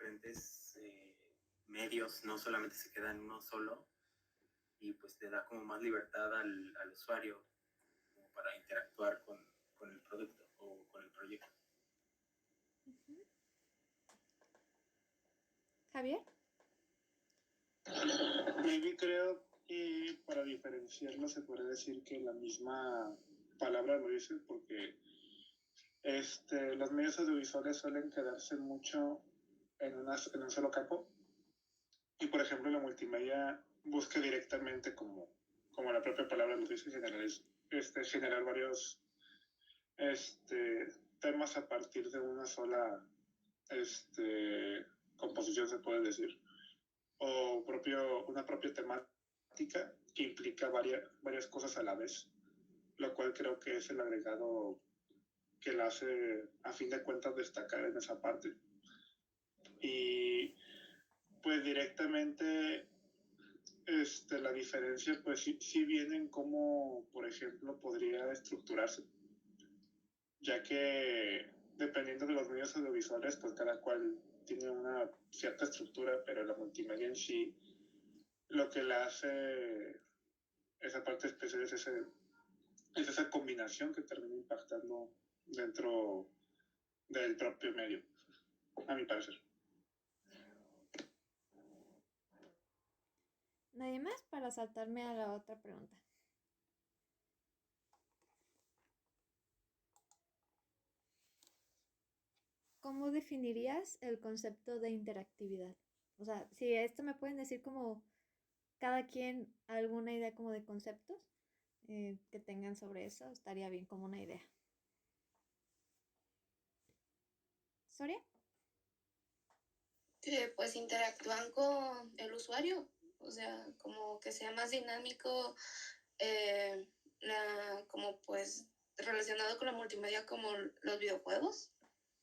diferentes medios, no solamente se queda en uno solo, y pues le da como más libertad al usuario como para interactuar con el producto o con el proyecto. ¿Javier? Maybe creo que para diferenciarlo se puede decir que la misma palabra lo dice, porque los medios audiovisuales suelen quedarse mucho en un solo campo. Y por ejemplo, la multimedia busca directamente, como la propia palabra lo dice, generar varios temas a partir de una sola composición, se puede decir, o una propia temática que implica varias cosas a la vez, lo cual creo que es el agregado que la hace, a fin de cuentas, destacar en esa parte. Y pues directamente la diferencia pues sí viene en cómo, por ejemplo, podría estructurarse, ya que dependiendo de los medios audiovisuales, pues cada cual tiene una cierta estructura, pero la multimedia en sí, lo que la hace esa parte especial es esa combinación que termina impactando dentro del propio medio, a mi parecer. ¿Nadie más para saltarme a la otra pregunta? ¿Cómo definirías el concepto de interactividad? O sea, si esto me pueden decir como cada quien alguna idea como de conceptos que tengan sobre eso, estaría bien como una idea. ¿Soria? Que pues interactúan con el usuario, o sea, como que sea más dinámico, como pues relacionado con la multimedia como los videojuegos,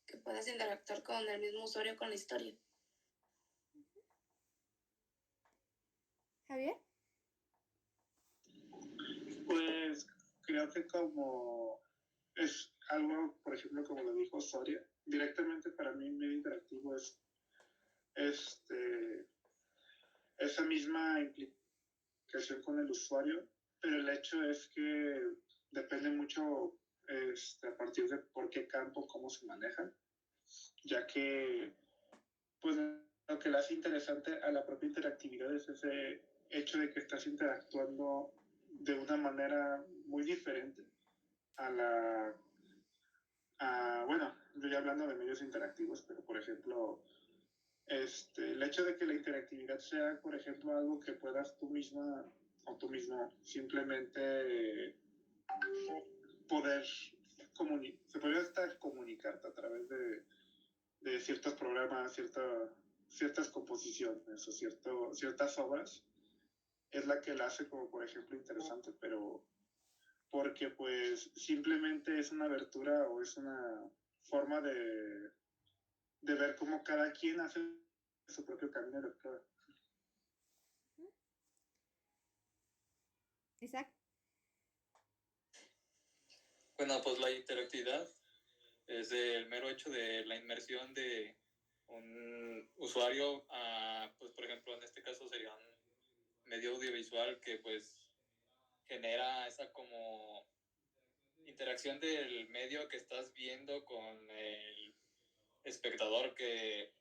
que puedas interactuar con el mismo usuario con la historia. ¿Javier? Pues creo que como es algo, por ejemplo, como lo dijo Soria, directamente para mí medio interactivo es esa misma implicación con el usuario, pero el hecho es que depende mucho a partir de por qué campo, cómo se maneja, ya que pues lo que le hace interesante a la propia interactividad es ese hecho de que estás interactuando de una manera muy diferente bueno, yo ya hablando de medios interactivos, pero por ejemplo, el hecho de que la interactividad sea, por ejemplo, algo que puedas tú misma o tú mismo simplemente poder se podría hasta comunicarte a través de ciertos programas, ciertas composiciones o ciertas obras, es la que la hace como, por ejemplo, interesante, pero porque pues simplemente es una abertura o es una forma de ver cómo cada quien hace su propio camino de lectura. Isaac. Bueno, pues la interactividad es el mero hecho de la inmersión de un usuario a, pues por ejemplo, en este caso sería un medio audiovisual que pues genera esa como interacción del medio que estás viendo con el espectador, que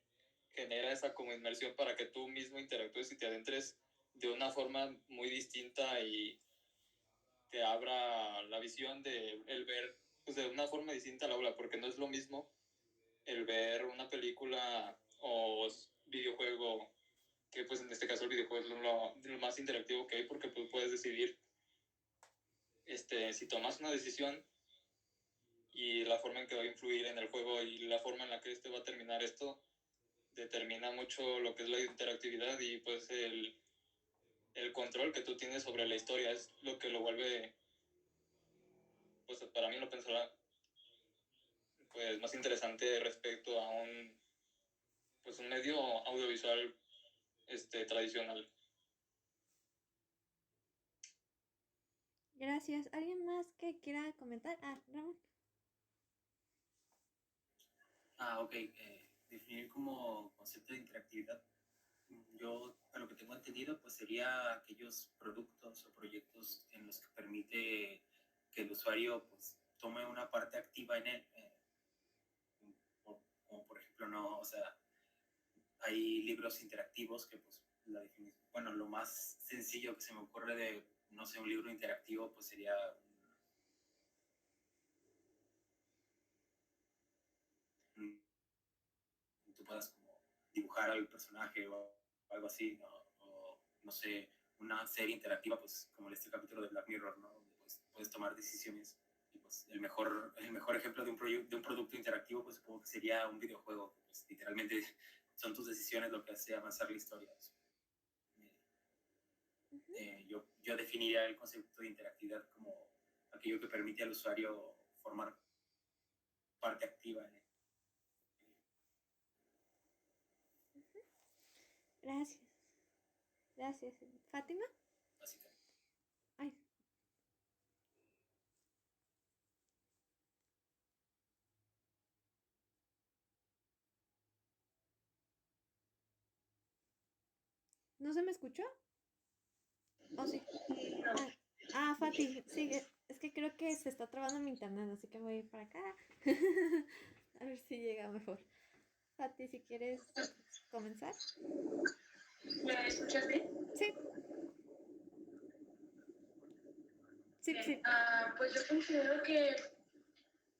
genera esa como inmersión para que tú mismo interactúes y te adentres de una forma muy distinta y te abra la visión de el ver pues de una forma distinta la obra, porque no es lo mismo el ver una película o videojuego, que pues en este caso el videojuego es lo más interactivo que hay, porque pues puedes decidir si tomas una decisión y la forma en que va a influir en el juego y la forma en la que va a terminar esto determina mucho lo que es la interactividad y pues el control que tú tienes sobre la historia es lo que lo vuelve, pues para mí lo pensará pues más interesante respecto a un medio audiovisual tradicional. Gracias. ¿Alguien más que quiera comentar? Ramón. Ok. Definir como concepto de interactividad, yo a lo que tengo entendido, pues sería aquellos productos o proyectos en los que permite que el usuario pues tome una parte activa en él, como por ejemplo, no, o sea, hay libros interactivos que pues la definición, bueno, lo más sencillo que se me ocurre de, no sé, un libro interactivo pues sería tú puedas como dibujar al personaje o algo así, ¿no? O no sé, una serie interactiva pues como este capítulo de Black Mirror, ¿no? Donde pues, puedes tomar decisiones y pues el mejor ejemplo de un producto interactivo pues supongo que sería un videojuego, que pues literalmente son tus decisiones lo que hace avanzar la historia. Yo definiría el concepto de interactividad como aquello que permite al usuario formar parte activa en él. Gracias. Gracias. ¿Fátima? Básicamente. Ay. ¿No se me escuchó? ¿Oh, sí? Fati, sí, es que creo que se está trabando mi internet, así que voy a ir para acá. A ver si llega mejor. Fati, si quieres comenzar. ¿Me escuchas bien? Sí, sí, Bien. sí. Pues yo considero que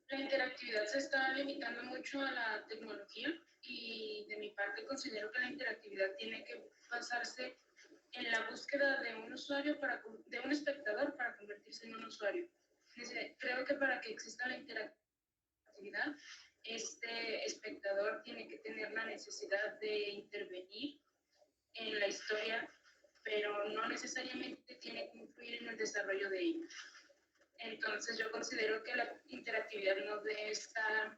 la interactividad se está limitando mucho a la tecnología y de mi parte considero que la interactividad tiene que basarse en la búsqueda de un usuario, de un espectador para convertirse en un usuario. Creo que para que exista la interactividad, este espectador tiene que tener la necesidad de intervenir en la historia, pero no necesariamente tiene que influir en el desarrollo de ella. Entonces yo considero que la interactividad no debe estar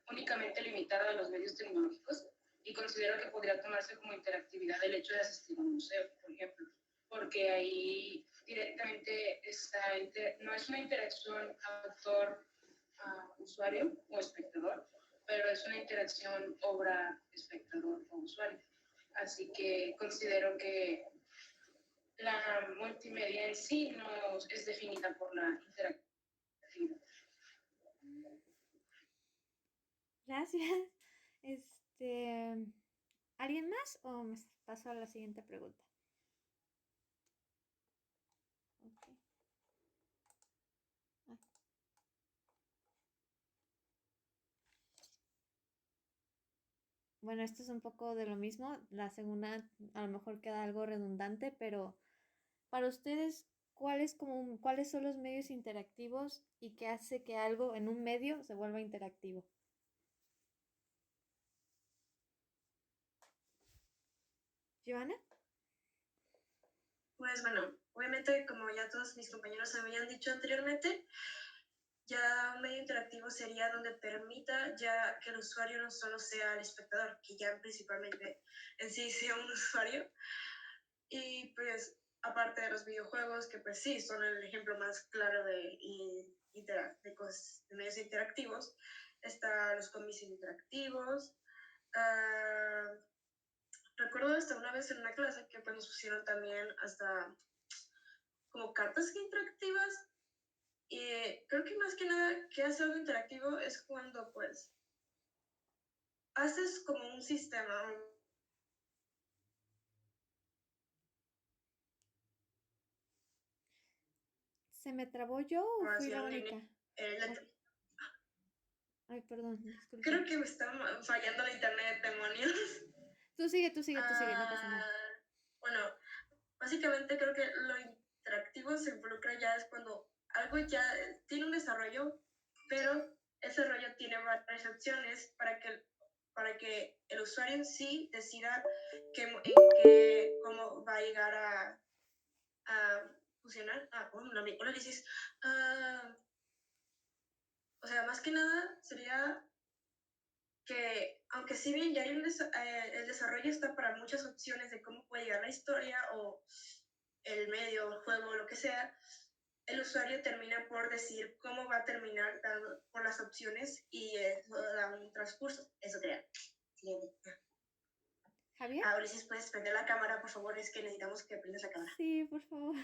únicamente limitada a los medios tecnológicos y considero que podría tomarse como interactividad el hecho de asistir a un museo, por ejemplo, porque ahí directamente no es una interacción autor-usuario o espectador, pero es una interacción obra-espectador o usuario. Así que considero que la multimedia en sí no es definida por la interactividad. Gracias. ¿Alguien más o me paso a la siguiente pregunta? Okay. Bueno, esto es un poco de lo mismo. La segunda a lo mejor queda algo redundante, pero para ustedes, ¿cuáles son los medios interactivos y qué hace que algo en un medio se vuelva interactivo? ¿Giovanna? Pues bueno, obviamente como ya todos mis compañeros habían dicho anteriormente, ya un medio interactivo sería donde permita ya que el usuario no solo sea el espectador, que ya principalmente en sí sea un usuario. Y pues aparte de los videojuegos, que pues sí, son el ejemplo más claro de medios interactivos, están los cómics interactivos. Recuerdo hasta una vez en una clase que pues nos pusieron también hasta como cartas interactivas. Y creo que más que nada que hace algo interactivo es cuando pues haces como un sistema. ¿Se me trabó yo o fui la única? Ay, perdón, disculpa. Creo que me está fallando la internet, demonios. Tú sigue, no pasa nada. Bueno, básicamente creo que lo interactivo se involucra ya es cuando algo ya tiene un desarrollo, pero ese desarrollo tiene varias opciones para que el usuario en sí decida cómo va a llegar a funcionar. Hola, dices. O sea, más que nada sería que, aunque si bien ya hay el desarrollo está para muchas opciones de cómo puede llegar la historia o el medio, el juego, lo que sea, el usuario termina por decir cómo va a terminar por las opciones y eso da un transcurso. Eso crea. tiene. ¿Javier? Ulises, ¿puedes prender la cámara, por favor? Es que necesitamos que prendas la cámara. Sí, por favor.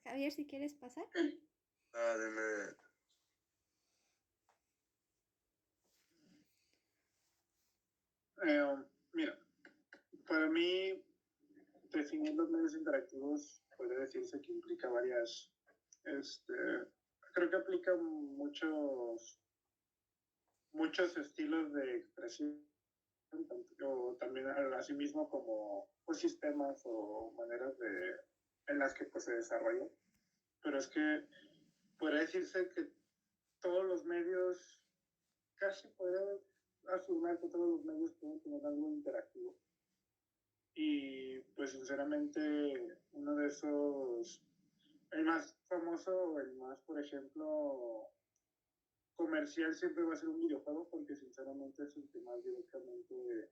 Javier, si quieres pasar. Deme. Mira, para mí, definir los medios interactivos puede decirse que implica varias, creo que aplica muchos estilos de expresión, o también asimismo como pues, sistemas o maneras en las que pues, se desarrollan. Pero es que podría decirse que todos los medios, casi podría afirmar que todos los medios pueden tener algo interactivo. Y pues sinceramente uno de esos, el más famoso, el más, por ejemplo, comercial siempre va a ser un videojuego porque sinceramente es el que más directamente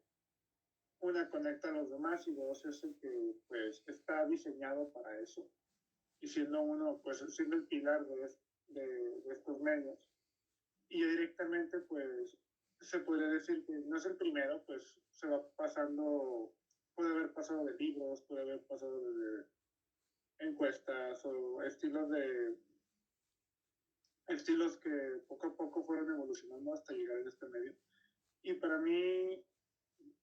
una conecta a los demás y dos es el que pues está diseñado para eso y siendo uno pues siendo el pilar de estos medios y directamente pues se podría decir que no es el primero, pues se va pasando, puede haber pasado de libros, puede haber pasado de encuestas o estilos que poco a poco fueron evolucionando hasta llegar a este medio. Y para mí,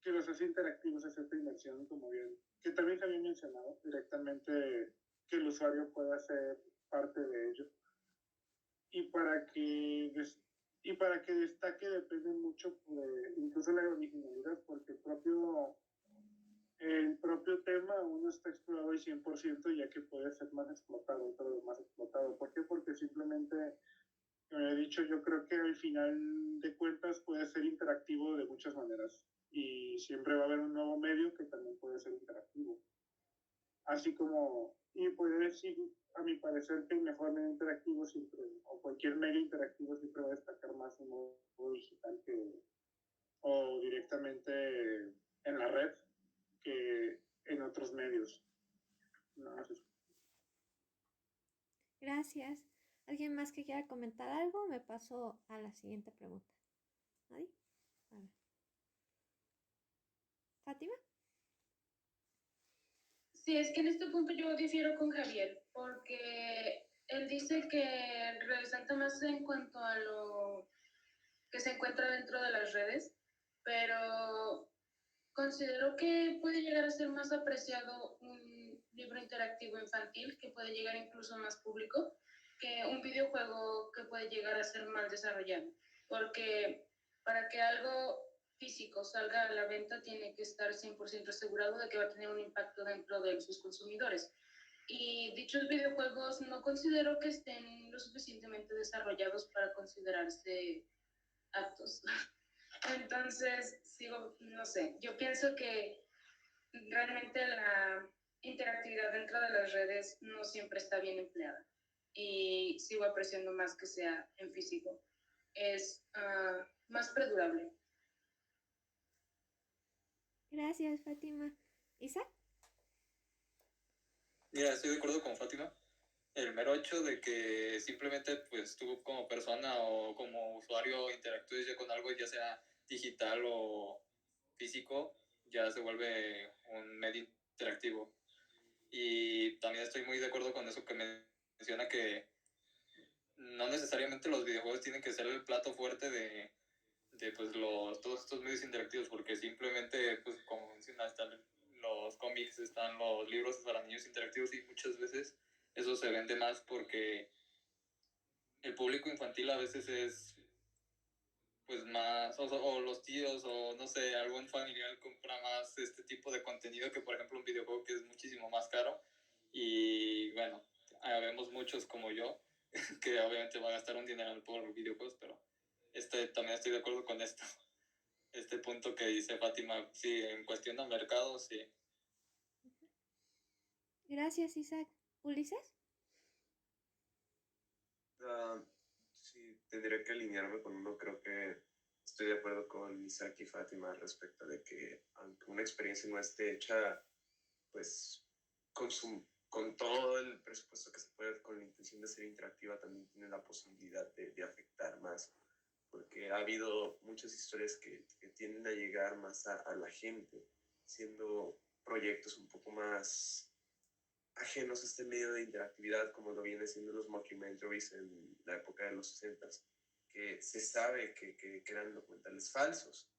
que los hace interactivos es esta inversión, como bien, que también se había mencionado directamente, que el usuario pueda ser parte de ello. Y para que destaque depende mucho de incluso la originalidad, porque el propio tema aún no está explorado al 100%, ya que puede ser más explotado, todo más explotado. ¿Por qué? Porque simplemente, como he dicho, yo creo que al final de cuentas puede ser interactivo de muchas maneras. Y siempre va a haber un nuevo medio que también puede ser interactivo. Así como, y puede decir, a mi parecer, que el mejor medio interactivo siempre, o cualquier medio interactivo siempre va a destacar más en modo digital o directamente en la red que en otros medios. No, Gracias. ¿Alguien más que quiera comentar algo? Me paso a la siguiente pregunta. ¿Nadie? A ver. ¿Fátima? Sí, es que en este punto yo difiero con Javier, porque él dice que resalta más en cuanto a lo que se encuentra dentro de las redes, pero considero que puede llegar a ser más apreciado un libro interactivo infantil, que puede llegar incluso a más público, que un videojuego que puede llegar a ser mal desarrollado, porque para que algo físico salga a la venta tiene que estar 100% asegurado de que va a tener un impacto dentro de sus consumidores. Y dichos videojuegos no considero que estén lo suficientemente desarrollados para considerarse aptos. Entonces, no sé, yo pienso que realmente la interactividad dentro de las redes no siempre está bien empleada y sigo apreciando más que sea en físico. Es más perdurable. Gracias, Fátima. ¿Isaac? Mira, estoy de acuerdo con Fátima. El mero hecho de que simplemente pues tú como persona o como usuario interactúes ya con algo, ya sea digital o físico, ya se vuelve un medio interactivo. Y también estoy muy de acuerdo con eso que menciona, que no necesariamente los videojuegos tienen que ser el plato fuerte de pues todos estos medios interactivos, porque simplemente, pues como menciona, están los cómics, están los libros para niños interactivos y muchas veces eso se vende más porque el público infantil a veces es pues más, o los tíos o no sé, algún familiar compra más este tipo de contenido que por ejemplo un videojuego que es muchísimo más caro. Y bueno, vemos muchos como yo que obviamente va a gastar un dineral por videojuegos, pero también estoy de acuerdo con este punto que dice Fátima. Sí, en cuestión de mercado, sí. Gracias, Isaac. ¿Ulises? Sí, tendría que alinearme con uno. Creo que estoy de acuerdo con Isaac y Fátima respecto de que aunque una experiencia no esté hecha pues con todo el presupuesto que se puede, con la intención de ser interactiva, también tiene la posibilidad de afectar más, porque ha habido muchas historias que tienden a llegar más a la gente, siendo proyectos un poco más ajenos a este medio de interactividad, como lo viene siendo los mockumentaries en la época de los 60, que se sabe que eran documentales falsos,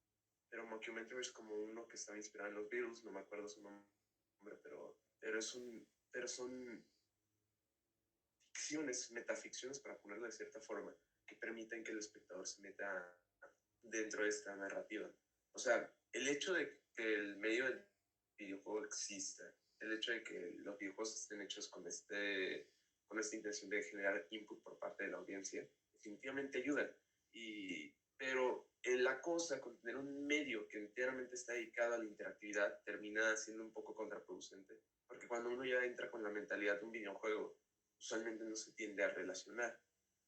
pero mockumentaries como uno que estaba inspirado en los Beatles, no me acuerdo su nombre, pero son ficciones, metaficciones, para ponerlo de cierta forma, que permiten que el espectador se meta dentro de esta narrativa. O sea, el hecho de que el medio del videojuego exista, el hecho de que los videojuegos estén hechos con esta intención de generar input por parte de la audiencia, definitivamente ayudan. Pero la cosa con tener un medio que enteramente está dedicado a la interactividad termina siendo un poco contraproducente, porque cuando uno ya entra con la mentalidad de un videojuego, usualmente no se tiende a relacionar.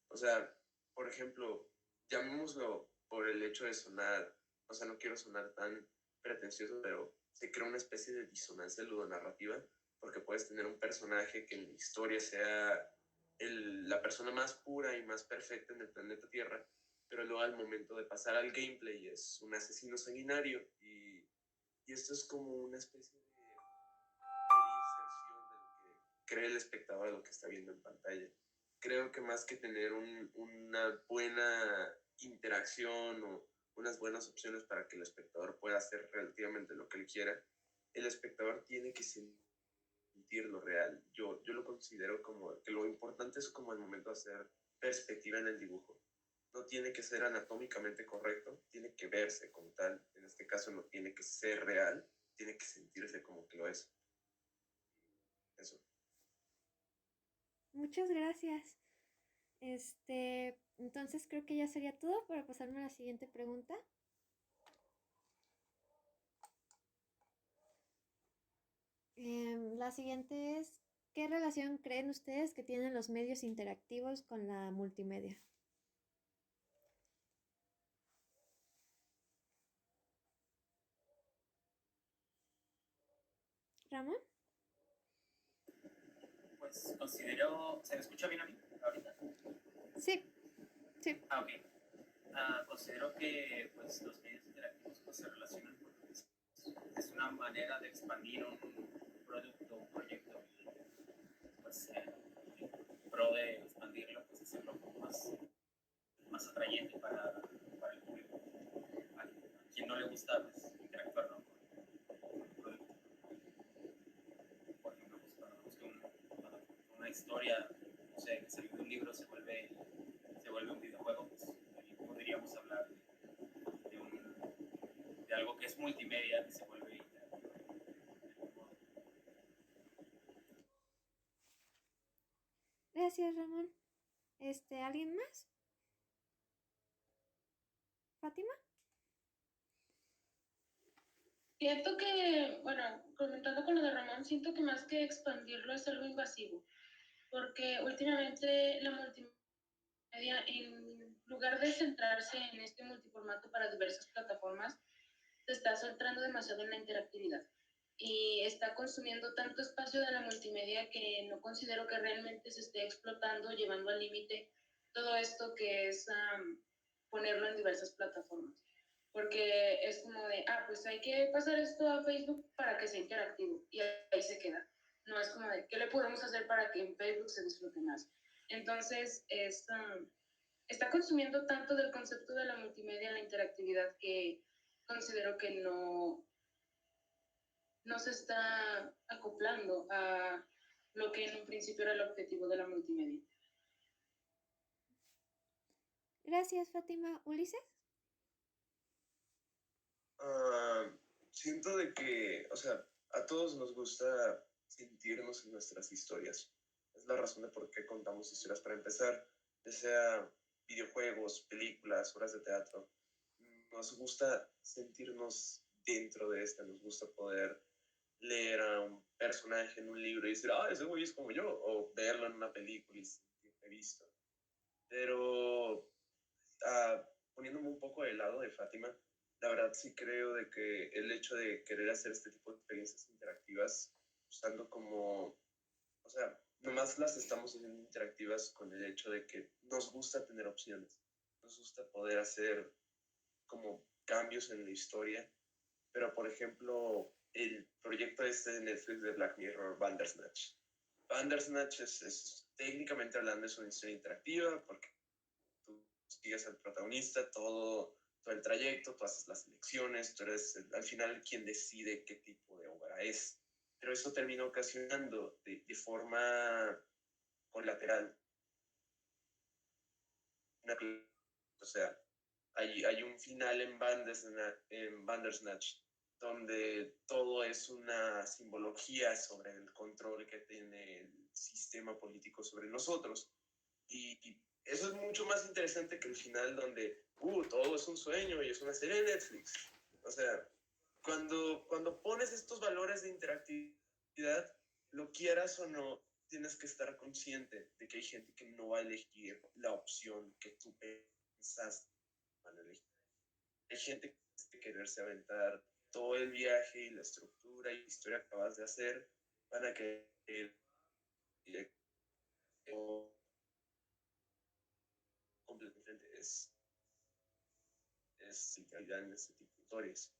O sea, por ejemplo, llamémoslo por el hecho de sonar, o sea, no quiero sonar tan pretencioso, pero se crea una especie de disonancia ludonarrativa, porque puedes tener un personaje que en la historia sea la persona más pura y más perfecta en el planeta Tierra, pero luego al momento de pasar al gameplay es un asesino sanguinario, y esto es como una especie de inserción de lo que cree el espectador de lo que está viendo en pantalla. Creo que más que tener una buena interacción o unas buenas opciones para que el espectador pueda hacer relativamente lo que él quiera, el espectador tiene que sentir lo real. Yo lo considero como que lo importante es como el momento de hacer perspectiva en el dibujo. No tiene que ser anatómicamente correcto, tiene que verse como tal. En este caso no tiene que ser real, tiene que sentirse como que lo es. Eso. Muchas gracias. Entonces creo que ya sería todo para pasarme a la siguiente pregunta. La siguiente es, ¿qué relación creen ustedes que tienen los medios interactivos con la multimedia? ¿Ramón? Pues considero, ¿se me escucha bien a mí ahorita? Sí, sí. Ok. Considero que pues, los medios interactivos pues, se relacionan porque es una manera de expandir un producto, un proyecto, y pues en pro de expandirlo, pues hacerlo como más atrayente para el público. A quien no le gusta pues, interactuar, ¿no? con el producto. Por ejemplo, pues, cuando busca una historia, no sé, que salió de un libro, se vuelve un videojuego, pues ahí podríamos hablar de algo que es multimedia, que se vuelve interactivo. Gracias, Ramón. ¿Alguien más? ¿Fátima? Siento que, bueno, comentando con lo de Ramón, siento que más que expandirlo es algo invasivo, porque últimamente la multimedia, en lugar de centrarse en este multiformato para diversas plataformas, se está centrando demasiado en la interactividad y está consumiendo tanto espacio de la multimedia que no considero que realmente se esté explotando, llevando al límite todo esto que es ponerlo en diversas plataformas. Porque es como de, pues hay que pasar esto a Facebook para que sea interactivo y ahí se queda. No es como de, ¿qué le podemos hacer para que en Facebook se disfrute más? Entonces, está consumiendo tanto del concepto de la multimedia, la interactividad, que considero que no se está acoplando a lo que en un principio era el objetivo de la multimedia. Gracias, Fátima. ¿Ulises? Siento de que, o sea, a todos nos gusta sentirnos en nuestras historias. Es la razón de por qué contamos historias para empezar, ya sea videojuegos, películas, obras de teatro. Nos gusta sentirnos dentro de esta, nos gusta poder leer a un personaje en un libro y decir, ese güey es como yo, o verlo en una película y sentirme visto. Pero poniéndome un poco del lado de Fátima, la verdad sí creo de que el hecho de querer hacer este tipo de experiencias interactivas, usando como, o sea, nomás las estamos haciendo interactivas con el hecho de que nos gusta tener opciones, nos gusta poder hacer como cambios en la historia. Pero, por ejemplo, el proyecto de Netflix de Black Mirror, Bandersnatch. Bandersnatch es técnicamente hablando, es una historia interactiva porque tú sigues al protagonista todo el trayecto, tú haces las elecciones, tú eres al final quien decide qué tipo de obra es. Pero eso termina ocasionando de forma colateral. O sea, hay un final en Bandersnatch donde todo es una simbología sobre el control que tiene el sistema político sobre nosotros. Y eso es mucho más interesante que el final donde todo es un sueño y es una serie de Netflix. O sea, cuando pones estos valores de interactividad, lo quieras o no, tienes que estar consciente de que hay gente que no va a elegir la opción que tú pensaste van a elegir. Hay gente que quiere quererse aventar todo el viaje y la estructura y la historia que acabas de hacer, van a querer completamente es calidad en este tipo de historias.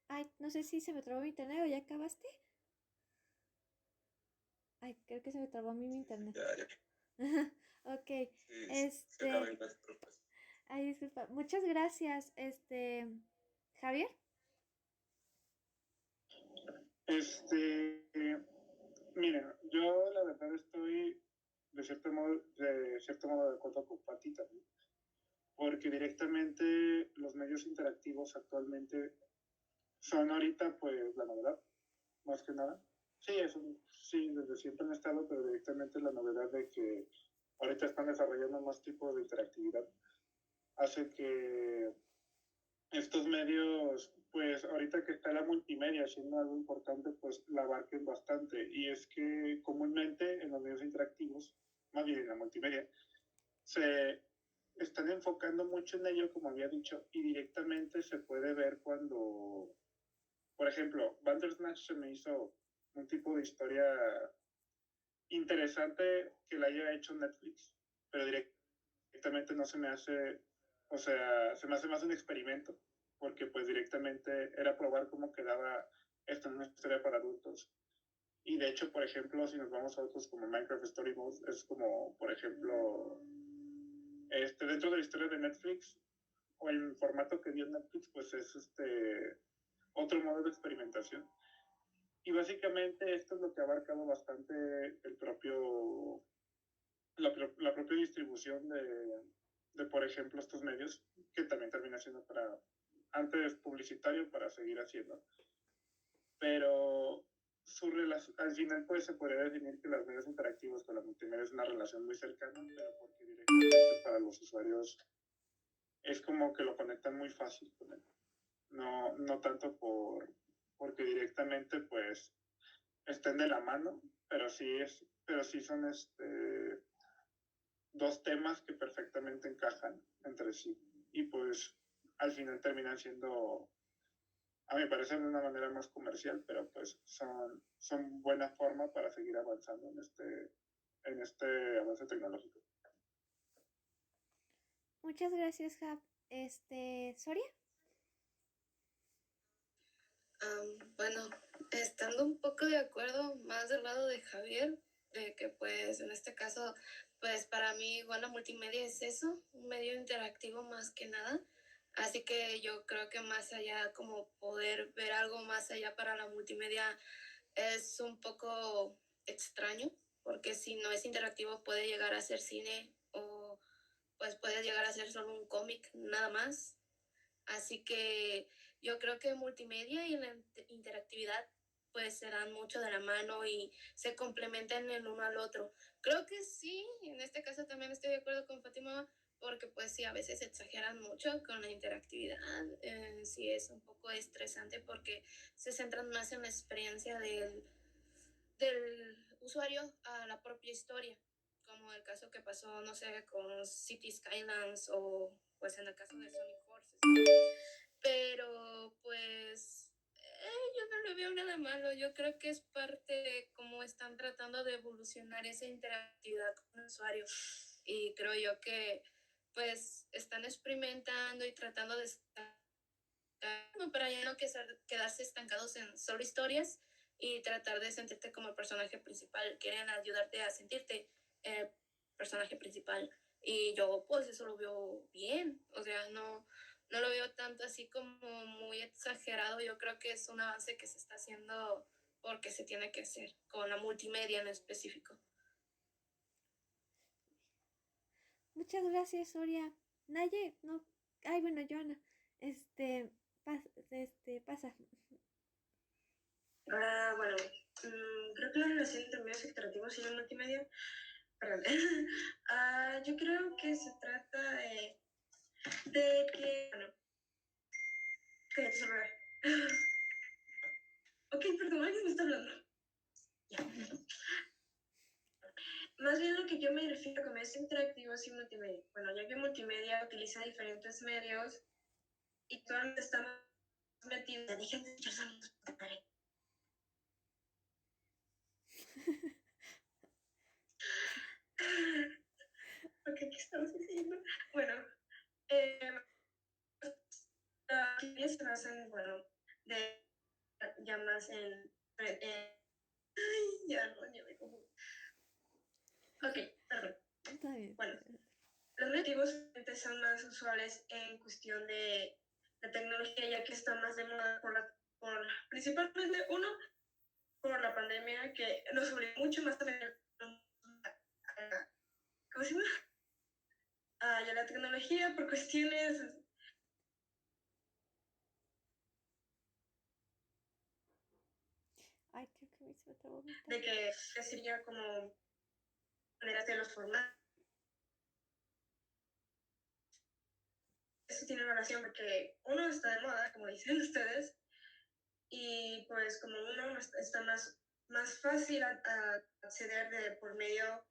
Ay, no sé si se me trabó mi internet o ya acabaste. Ay, creo que se me trabó a mí mi internet. Ya. Ok, Sí, se acaba el maestro, pues. ay, disculpa. Muchas gracias, Javier. Miren, yo la verdad estoy de cierto modo de acuerdo con Pati también, porque directamente los medios interactivos actualmente son ahorita pues la novedad, más que nada. Sí, sí, desde siempre han estado, pero directamente la novedad de que ahorita están desarrollando más tipos de interactividad hace que estos medios, pues ahorita que está la multimedia siendo algo importante, pues la abarquen bastante. Y es que comúnmente en los medios interactivos, más bien en la multimedia, se están enfocando mucho en ello, como había dicho, y directamente se puede ver cuando, por ejemplo, Bandersnatch se me hizo un tipo de historia interesante que la haya hecho Netflix, pero directamente no se me hace, o sea, se me hace más un experimento, porque pues directamente era probar cómo quedaba esto en una historia para adultos. Y de hecho, por ejemplo, si nos vamos a otros como Minecraft Story Mode, es como, por ejemplo, dentro de la historia de Netflix, o el formato que dio Netflix, pues es otro modo de experimentación. Y básicamente esto es lo que ha abarcado bastante la propia distribución de, por ejemplo, estos medios, que también termina siendo antes publicitario para seguir haciendo. Pero al final pues se podría definir que los medios interactivos con la multimedia es una relación muy cercana, pero porque directamente para los usuarios es como que lo conectan muy fácil con él. No tanto porque directamente pues estén de la mano, pero sí son dos temas que perfectamente encajan entre sí. Y pues al final terminan siendo, a mi parecer, de una manera más comercial, pero pues son buena forma para seguir avanzando en este avance tecnológico. Muchas gracias, Jab. ¿Soria? Bueno, estando un poco de acuerdo más del lado de Javier, de que pues en este caso, pues para mí igual la multimedia es eso, un medio interactivo más que nada. Así que yo creo que más allá, como poder ver algo más allá para la multimedia es un poco extraño, porque si no es interactivo puede llegar a ser cine o pues puede llegar a ser solo un cómic, nada más. Así que yo creo que multimedia y la interactividad pues se dan mucho de la mano y se complementan el uno al otro. Creo que sí, en este caso también estoy de acuerdo con Fátima, porque pues sí, a veces exageran mucho con la interactividad. Sí es un poco estresante porque se centran más en la experiencia del usuario a la propia historia, como el caso que pasó, no sé, con City Skylines o pues en el caso de Sonic Forces. Pero pues yo no le veo nada malo. Yo creo que es parte de cómo están tratando de evolucionar esa interactividad con el usuario. y creo yo que pues están experimentando y tratando de para ya no quedarse estancados en solo historias y tratar de sentirte como el personaje principal. Quieren ayudarte a sentirte el personaje principal. Y yo pues eso lo veo bien, o sea, no lo veo tanto así como muy exagerado. Yo creo que es un avance que se está haciendo porque se tiene que hacer, con la multimedia en específico. Muchas gracias, Soria. Naye, no. Ay, bueno, Joana. Pasa. Bueno, creo que la relación entre medios interactivos y la multimedia, perdón, yo creo que se trata de que, bueno, cállate celular. Ok, perdón, alguien me está hablando. Ya. Más bien lo que yo me refiero con medios interactivos y multimedia. Bueno, ya que multimedia utiliza diferentes medios y todos estamos metidos. Dejen de echar saludos, ok, ¿qué estamos diciendo? Bueno, aquí se basan, bueno, de llamas ay, ya no, ya me confundo. Ok, perdón. Está bien. Bueno, los motivos son más usuales en cuestión de la tecnología, ya que está más de moda principalmente uno, por la pandemia, que nos obligó mucho más a ¿cómo se llama? Ya la tecnología por cuestiones Ay, creo que se me trabó mi de que sería como maneras de los formatos. Eso tiene relación porque uno está de moda, como dicen ustedes, y pues como uno está más fácil a acceder por medio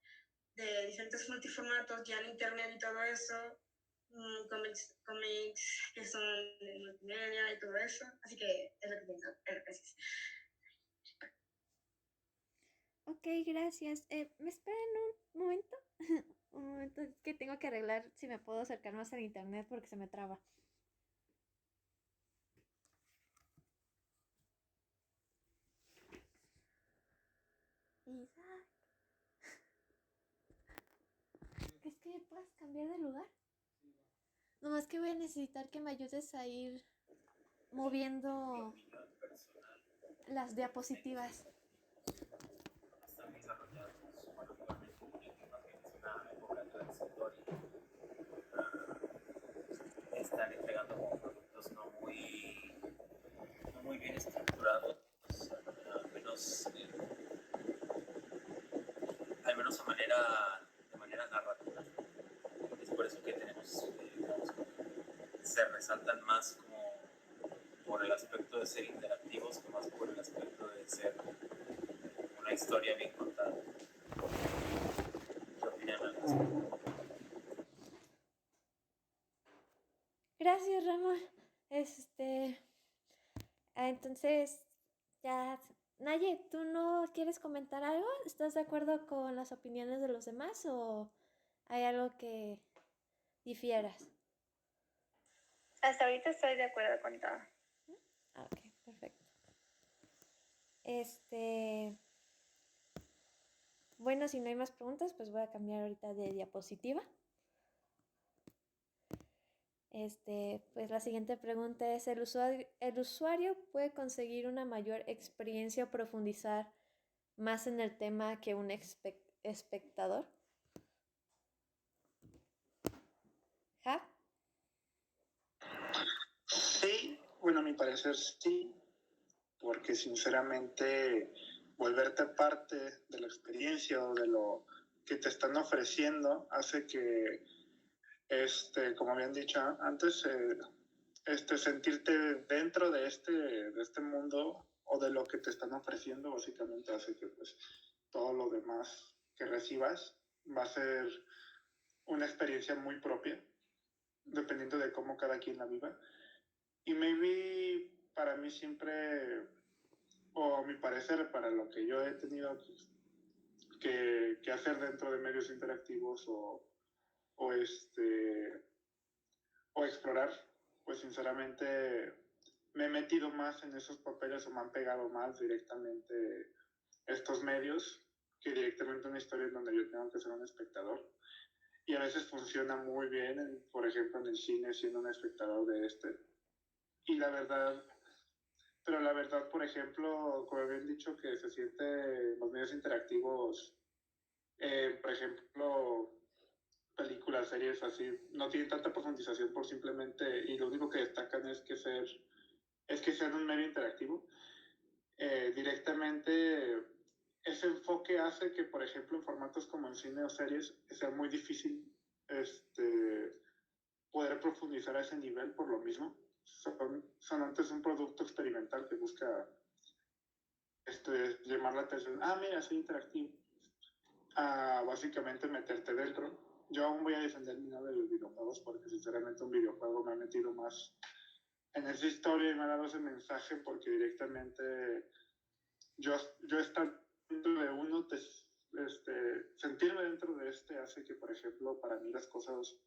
de diferentes multiformatos ya en internet y todo eso, cómics que son de multimedia y todo eso, así que es lo que pienso. Gracias. Ok, gracias. ¿Me esperan un momento? Un momento, es que tengo que arreglar si me puedo acercar más al internet porque se me traba. Isaac. ¿Es que puedes cambiar de lugar? Nomás que voy a necesitar que me ayudes a ir moviendo las diapositivas. Están desarrollados, bueno, actualmente más bien es una época transitoria. Están entregando como productos no muy bien estructurados, al menos de manera narrativa. Es por eso que tenemos, digamos, se resaltan más como por el aspecto de ser interactivos que más por el aspecto de ser una historia bien contada. ¿Qué opinan al respecto? Gracias, Ramón. Entonces, ya. Naye, ¿tú no quieres comentar algo? ¿Estás de acuerdo con las opiniones de los demás o hay algo que difieras? Hasta ahorita estoy de acuerdo con todo. Ok, perfecto. Bueno, si no hay más preguntas, pues voy a cambiar ahorita de diapositiva. Pues la siguiente pregunta es, ¿el usuario puede conseguir una mayor experiencia o profundizar más en el tema que un espectador? ¿Ja? Sí, bueno, a mi parecer sí, porque sinceramente volverte parte de la experiencia o de lo que te están ofreciendo hace que, como habían dicho antes, sentirte dentro de este mundo o de lo que te están ofreciendo, básicamente hace que pues todo lo demás que recibas va a ser una experiencia muy propia, dependiendo de cómo cada quien la viva. Y maybe para mí siempre, o a mi parecer, para lo que yo he tenido que hacer dentro de medios interactivos o o, o explorar, pues sinceramente me he metido más en esos papeles o me han pegado más directamente estos medios que directamente una historia en donde yo tengo que ser un espectador. Y a veces funciona muy bien, por ejemplo, en el cine, siendo un espectador de este. Y la verdad, pero la verdad, por ejemplo, como habían dicho que se siente los medios interactivos, por ejemplo, películas, series así, no tienen tanta profundización por simplemente, y lo único que destacan es que sean un medio interactivo. Directamente, ese enfoque hace que, por ejemplo, en formatos como en cine o series, sea muy difícil poder profundizar a ese nivel por lo mismo. Son antes un producto experimental que busca llamar la atención. Ah, mira, soy interactivo. Básicamente meterte dentro. Yo aún voy a defender mi lado de los videojuegos porque sinceramente un videojuego me ha metido más en esa historia y me ha dado ese mensaje porque directamente yo estar dentro de uno, sentirme dentro de hace que, por ejemplo, para mí las cosas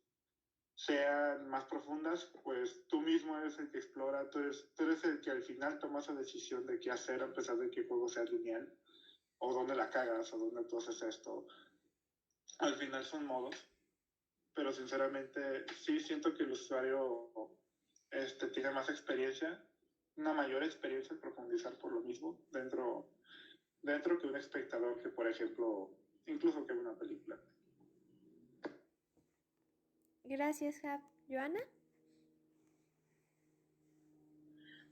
sean más profundas, pues tú mismo eres el que explora, tú eres el que al final toma esa decisión de qué hacer a pesar de que el juego sea lineal, o dónde la cagas, o dónde tú haces esto. Al final son modos, pero sinceramente sí siento que el usuario tiene más experiencia, una mayor experiencia en profundizar por lo mismo dentro que un espectador que, por ejemplo, incluso que una película. Gracias, Hap. ¿Joana?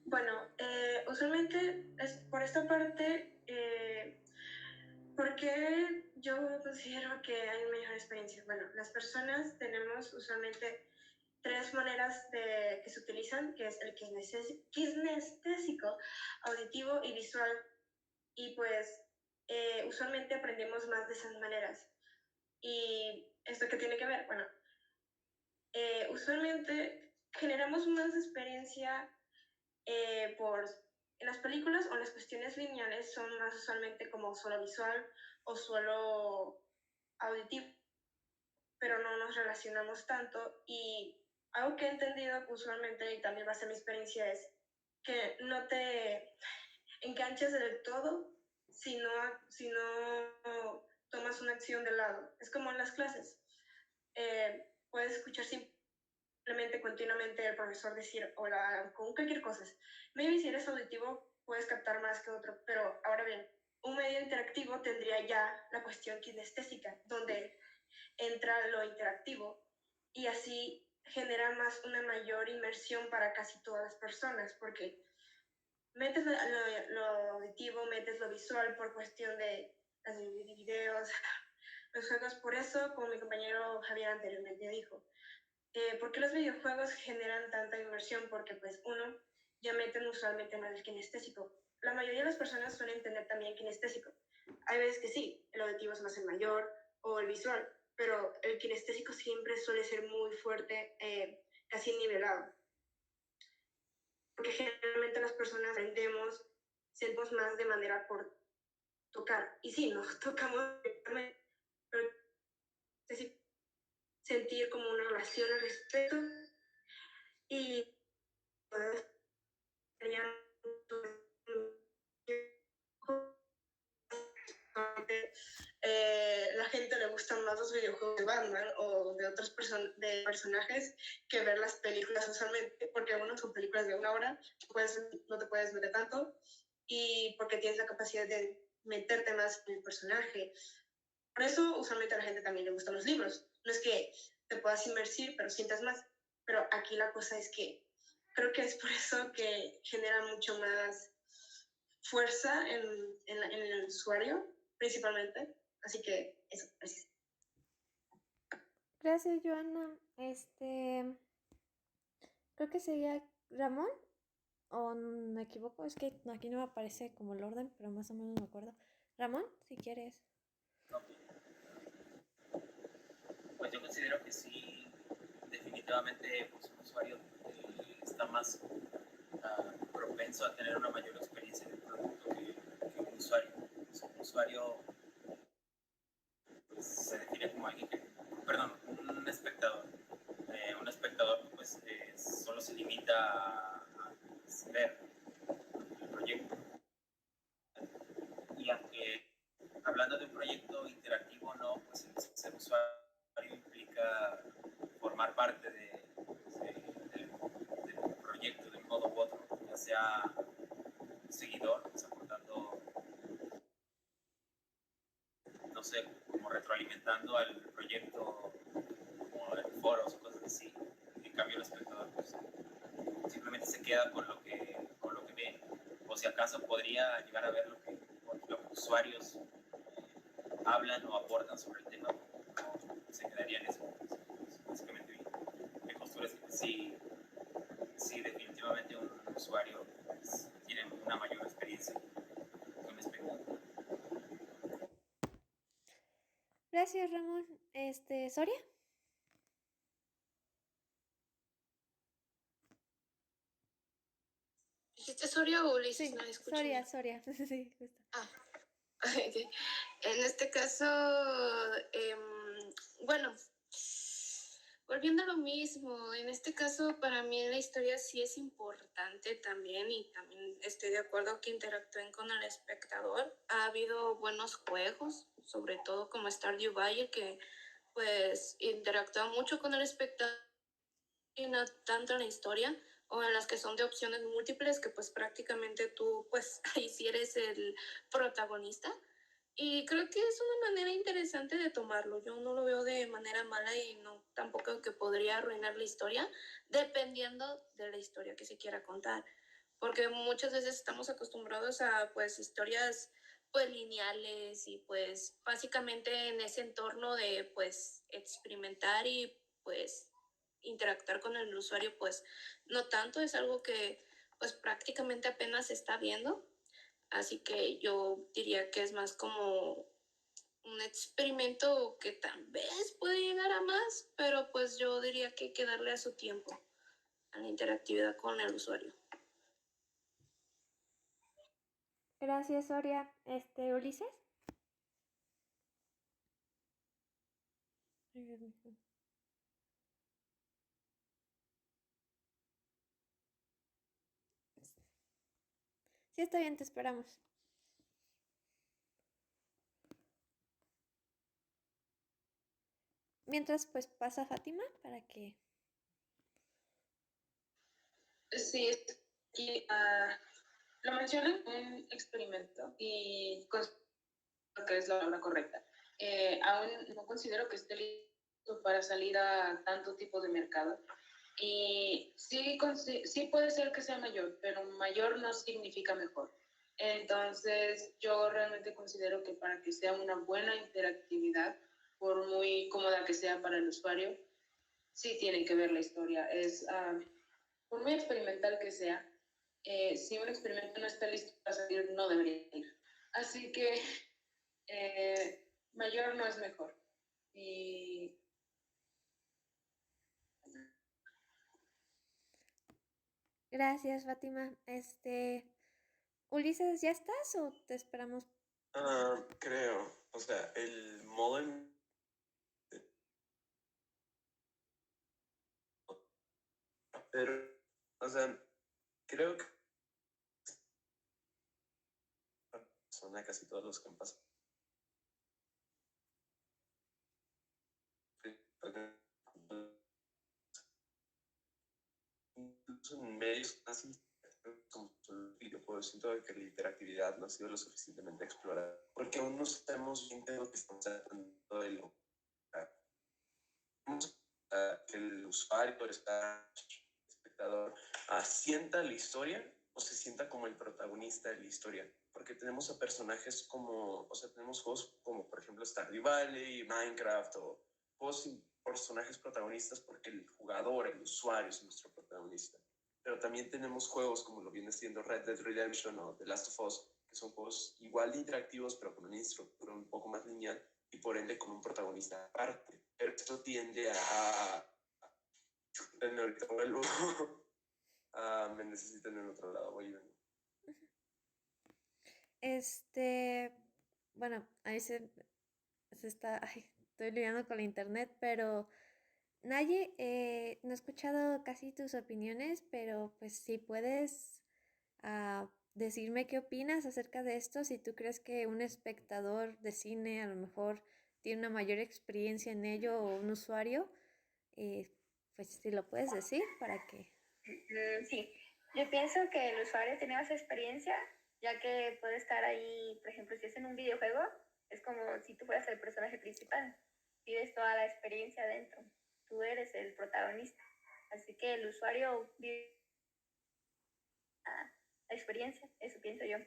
Bueno, usualmente por esta parte, ¿por qué yo considero que hay mayor experiencia? Bueno, las personas tenemos usualmente 3 maneras que se utilizan, que es el kinestésico, auditivo y visual. Y pues usualmente aprendemos más de esas maneras. ¿Y esto qué tiene que ver? Bueno, usualmente generamos más experiencia en las películas, o las cuestiones lineales son más usualmente como solo visual o solo auditivo, pero no nos relacionamos tanto. Y algo que he entendido usualmente, y también va a ser mi experiencia, es que no te enganchas del todo si no tomas una acción de lado. Es como en las clases. Puedes escuchar simplemente continuamente el profesor decir hola con cualquier cosa. Maybe si eres auditivo puedes captar más que otro, pero ahora bien, un medio interactivo tendría ya la cuestión kinestésica, donde entra lo interactivo y así genera una mayor inmersión para casi todas las personas, porque metes lo auditivo, metes lo visual por cuestión de los videos, los juegos. Por eso, como mi compañero Javier anteriormente dijo, ¿por qué los videojuegos generan tanta inmersión? Porque pues uno, ya meten usualmente más el kinestésico. La mayoría de las personas suelen tener también kinestésico. Hay veces que sí, el auditivo es más el mayor o el visual, pero el kinestésico siempre suele ser muy fuerte, casi nivelado. Porque generalmente las personas aprendemos, sentimos más de manera por tocar. Y sí, nos tocamos, pero es decir, sentir como una relación al respecto y poder la gente le gustan más los videojuegos de Batman o de otros personajes que ver las películas usualmente, porque uno son películas de 1 hora, no te puedes meter tanto, y porque tienes la capacidad de meterte más en el personaje. Por eso usualmente a la gente también le gustan los libros. No es que te puedas inmersir, pero sientas más. Pero aquí la cosa es que creo que es por eso que genera mucho más fuerza en el usuario, principalmente. Así que eso, gracias. Gracias, Joana. Creo que sería Ramón, o me equivoco, es que aquí no me aparece como el orden, pero más o menos me acuerdo. Ramón, si quieres. Pues yo considero que sí, definitivamente pues, un usuario está más propenso a tener una mayor experiencia en el producto que un usuario. Pues, un usuario pues, se define como alguien que, perdón, un un espectador. Un espectador pues solo se limita a ver el proyecto. Y aunque hablando de un proyecto interactivo no, pues el ser usuario implica formar parte del proyecto de un modo u otro, ya sea un seguidor, pues aportando, no sé, como retroalimentando al proyecto como en foros o cosas así. En cambio el espectador pues simplemente se queda con lo que ve, o si acaso podría llegar a ver lo que los usuarios hablan o aportan sobre el tema, no se quedaría en eso. Básicamente mi postura es que sí, definitivamente un usuario pues, tiene una mayor experiencia que un espectador. Gracias, Ramón. ¿Soria? ¿Dijiste Soria o Ulises? Sí, No escuché bien. Soria. Sí, justo. Ok. En este caso, bueno, volviendo a lo mismo, en este caso para mí la historia sí es importante también y también estoy de acuerdo que interactúen con el espectador. Ha habido buenos juegos, sobre todo como Stardew Valley, que pues interactúa mucho con el espectador y no tanto en la historia, o en las que son de opciones múltiples, que pues prácticamente tú pues ahí sí eres el protagonista. Y creo que es una manera interesante de tomarlo. Yo no lo veo de manera mala y no tampoco que podría arruinar la historia, dependiendo de la historia que se quiera contar. Porque muchas veces estamos acostumbrados a pues historias pues lineales y pues básicamente en ese entorno de pues experimentar y pues interactuar con el usuario pues no tanto, es algo que pues prácticamente apenas se está viendo. Así que yo diría que es más como un experimento que tal vez puede llegar a más, pero pues yo diría que hay que darle a su tiempo, a la interactividad con el usuario. Gracias, Soria. ¿Ulises? Sí, está bien, te esperamos. Mientras, pues pasa Fátima para que... Sí, lo mencionan como un experimento y considero que es la palabra correcta. Aún no considero que esté listo para salir a tanto tipo de mercado. Y sí, sí puede ser que sea mayor, pero mayor no significa mejor. Entonces, yo realmente considero que para que sea una buena interactividad, por muy cómoda que sea para el usuario, sí tiene que ver la historia. Por muy experimental que sea, si un experimento no está listo para salir, no debería ir. Así que mayor no es mejor. Y Gracias, Fátima. Ulises, ¿ya estás o te esperamos? Creo, o sea, el modo pero, o sea, creo que son a casi todos los que han pasado. Incluso en medios así como el videojuegos, siento que la interactividad no ha sido lo suficientemente explorada, porque aún no sabemos bien qué es lo que estamos tratando de lograr. Que el usuario, el espectador, sienta la historia o se sienta como el protagonista de la historia. Porque tenemos a personajes como, o sea, tenemos juegos como, por ejemplo, Stardew Valley, Minecraft, o juegos sin personajes protagonistas porque el jugador, el usuario es nuestro protagonista. Pero también tenemos juegos como lo viene siendo Red Dead Redemption o The Last of Us, que son juegos igual de interactivos, pero con una estructura un poco más lineal y por ende con un protagonista aparte. Pero esto tiende ahorita vuelvo. Me necesitan en otro lado, voy y vengo. Bueno, ahí se está, ay, estoy lidiando con la internet, pero Naye, no he escuchado casi tus opiniones, pero pues si puedes decirme qué opinas acerca de esto, si tú crees que un espectador de cine a lo mejor tiene una mayor experiencia en ello o un usuario, pues si lo puedes decir para que... Sí, yo pienso que el usuario tiene más experiencia, ya que puede estar ahí, por ejemplo, si es en un videojuego, es como si tú fueras el personaje principal, vives toda la experiencia adentro, tú eres el protagonista, así que el usuario vive la experiencia, eso pienso yo.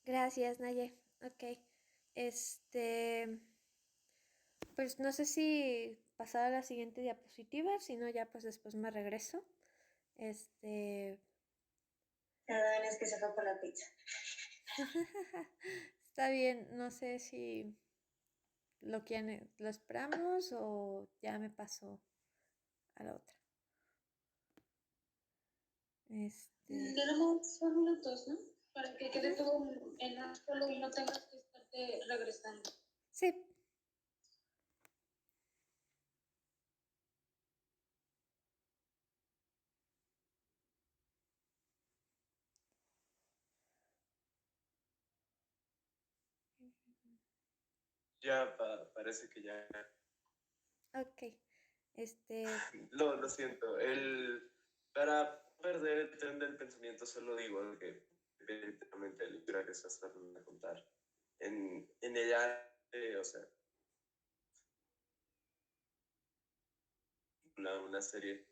Gracias, Naye. Ok. Pues no sé si pasar a la siguiente diapositiva, si no ya pues después me regreso. Perdón, es que se fue por la pizza. Está bien, no sé si lo esperamos o ya me paso a la otra. Tenemos 2 minutos, ¿no? Para que quede todo en un solo y no tengas que estarte regresando. Sí. Ya parece que ya. Ok. Lo siento. Para perder el tren del pensamiento, solo digo que evidentemente la lectura que estás tratando de contar. En ella, o sea, una serie,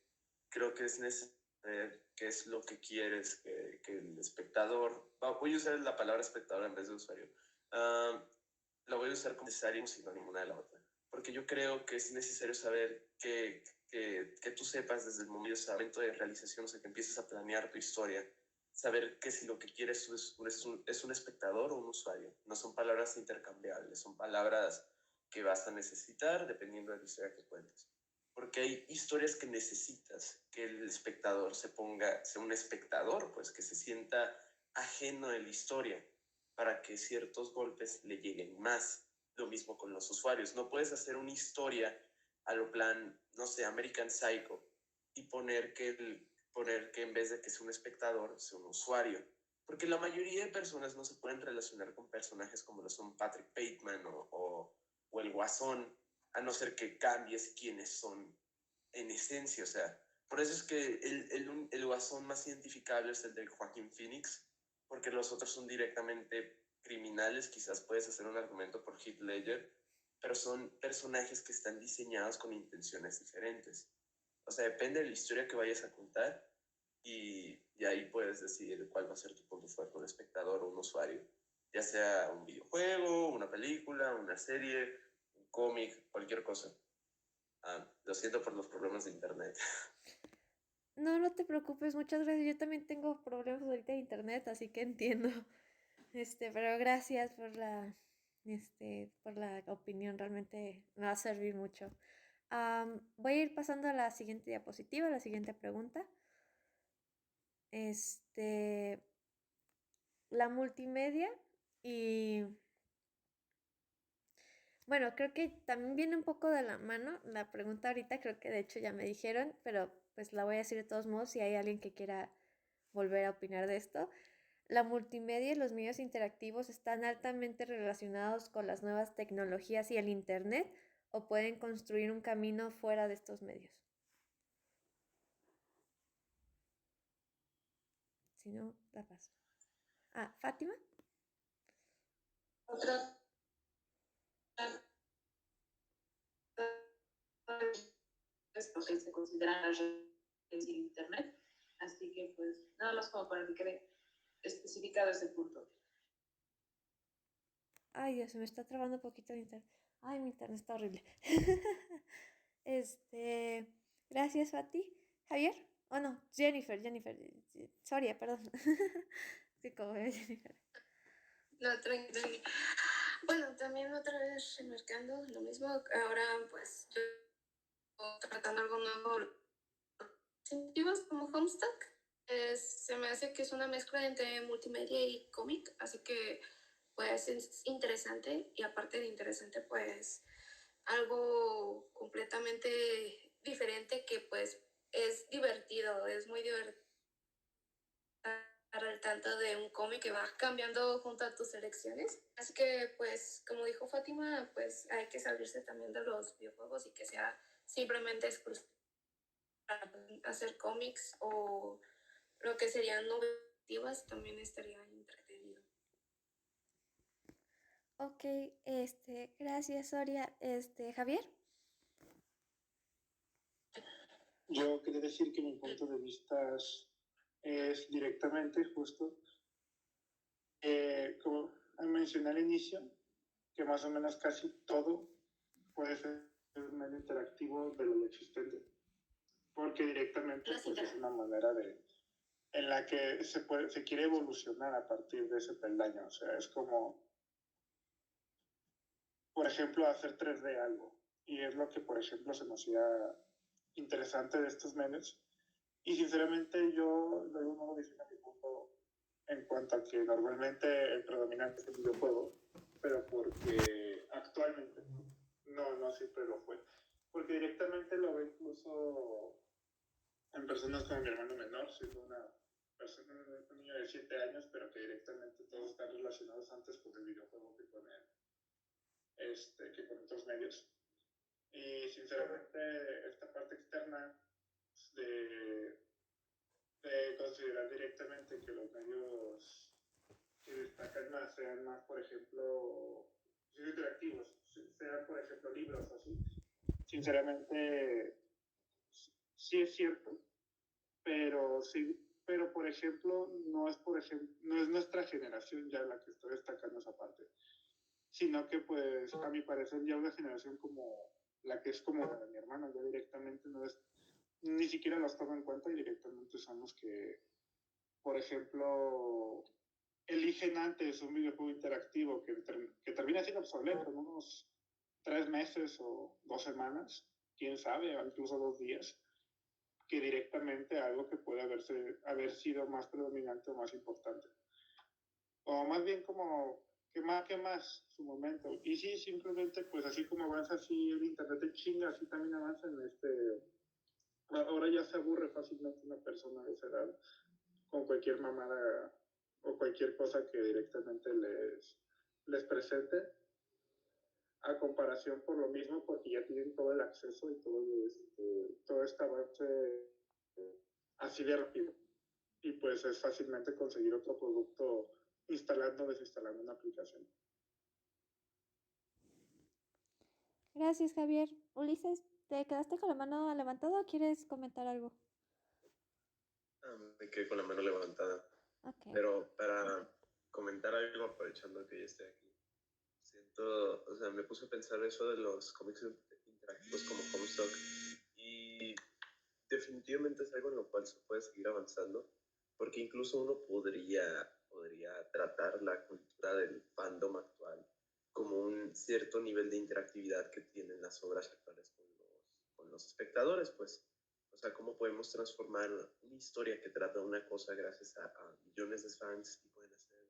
creo que es necesario saber qué es lo que quieres que el espectador, voy a usar la palabra espectador en vez de usuario, la voy a usar como necesario, sino ninguna de la otra, porque yo creo que es necesario saber que tú sepas desde el momento de realización, o sea, que empieces a planear tu historia, saber que si lo que quieres es un espectador o un usuario. No son palabras intercambiables, son palabras que vas a necesitar dependiendo de la historia que cuentes. Porque hay historias que necesitas que el espectador sea un espectador, pues que se sienta ajeno a la historia para que ciertos golpes le lleguen más. Lo mismo con los usuarios. No puedes hacer una historia a lo plan, no sé, American Psycho y poner que en vez de que sea un espectador, sea un usuario. Porque la mayoría de personas no se pueden relacionar con personajes como lo son Patrick Bateman o el Guasón, a no ser que cambies quiénes son en esencia. O sea, por eso es que el Guasón más identificable es el de Joaquín Phoenix, porque los otros son directamente criminales. Quizás puedes hacer un argumento por Heath Ledger, pero son personajes que están diseñados con intenciones diferentes. O sea, depende de la historia que vayas a contar y ahí puedes decidir cuál va a ser tu punto fuerte, un espectador o un usuario, ya sea un videojuego, una película, una serie, un cómic, cualquier cosa. Lo siento por los problemas de internet. No, no te preocupes, muchas gracias. Yo también tengo problemas ahorita de internet, así que entiendo. Pero gracias por la opinión, realmente me va a servir mucho. Voy a ir pasando a la siguiente diapositiva, a la siguiente pregunta. La multimedia y... Bueno, creo que también viene un poco de la mano la pregunta ahorita, creo que de hecho ya me dijeron, pero pues la voy a decir de todos modos si hay alguien que quiera volver a opinar de esto. La multimedia y los medios interactivos están altamente relacionados con las nuevas tecnologías y el Internet o pueden construir un camino fuera de estos medios. Si no, la paso. Fátima. Otra es porque se consideran las redes y el internet, así que pues nada más como para que quede especificado ese punto. Ay, Dios, se me está trabando un poquito el internet. Ay, mi internet está horrible. Gracias, Fati. ¿Javier? Oh, no, Jennifer. Soria, perdón. Sí, como Jennifer. No, tranqui. Bueno, también otra vez remarcando lo mismo. Ahora, pues, yo tratando algo nuevo. Dispositivos como Homestuck. Se me hace que es una mezcla entre multimedia y cómic, así que, pues, es interesante. Y aparte de interesante, pues algo completamente diferente que pues es divertido, es muy divertido al tanto de un cómic que va cambiando junto a tus elecciones. Así que pues como dijo Fátima, pues hay que salirse también de los videojuegos y que sea simplemente exclusivo para hacer cómics o lo que serían novelas también estaría entretenido. Ok, gracias, Soria. Javier. Yo quería decir que mi punto de vista es directamente justo, como mencioné al inicio, que más o menos casi todo puede ser un medio interactivo de lo existente, porque directamente pues, es una manera en la que se quiere evolucionar a partir de ese peldaño. O sea, es como, por ejemplo, hacer 3D algo. Y es lo que, por ejemplo, se nos hacía interesante de estos medios. Y sinceramente yo luego no lo defino a mi punto en cuanto a que normalmente el predominante es el videojuego, pero porque actualmente, no siempre lo fue, porque directamente lo veo incluso en personas como mi hermano menor, siendo un niño de 7 años, pero que directamente todos están relacionados antes con el videojuego que con otros medios. Y sinceramente esta parte externa de considerar directamente que los medios que destacan más sean más, por ejemplo, interactivos, sean, por ejemplo, libros o así. Sinceramente, sí es cierto, pero por ejemplo, no es nuestra generación ya la que está destacando esa parte, sino que, pues, a mi parecer, ya una generación como la que es como la de mi hermano, ya directamente ni siquiera los toma en cuenta y directamente son los que, por ejemplo, eligen antes un videojuego interactivo que termina siendo obsoleto en unos 3 meses o 2 semanas, quién sabe, o incluso 2 días, que directamente algo que puede haber sido más predominante o más importante. O más bien como que más su momento. Y sí, simplemente pues así como avanza así el internet de chinga, así también avanza ahora ya se aburre fácilmente una persona de esa edad con cualquier mamada o cualquier cosa que directamente les presente, a comparación por lo mismo, porque ya tienen todo el acceso y todo este avance así de rápido. Y pues es fácilmente conseguir otro producto instalando o desinstalando una aplicación. Gracias, Javier. Ulises, ¿te quedaste con la mano levantada o quieres comentar algo? Me quedé con la mano levantada. Okay. Pero para comentar algo, aprovechando que ya estoy aquí, me puse a pensar eso de los cómics interactivos como Homestuck y definitivamente es algo en lo cual se puede seguir avanzando, porque incluso uno podría tratar la cultura del fandom actual como un cierto nivel de interactividad que tienen las obras actuales con los espectadores, pues. O sea, cómo podemos transformar una historia que trata de una cosa gracias a millones de fans y pueden hacer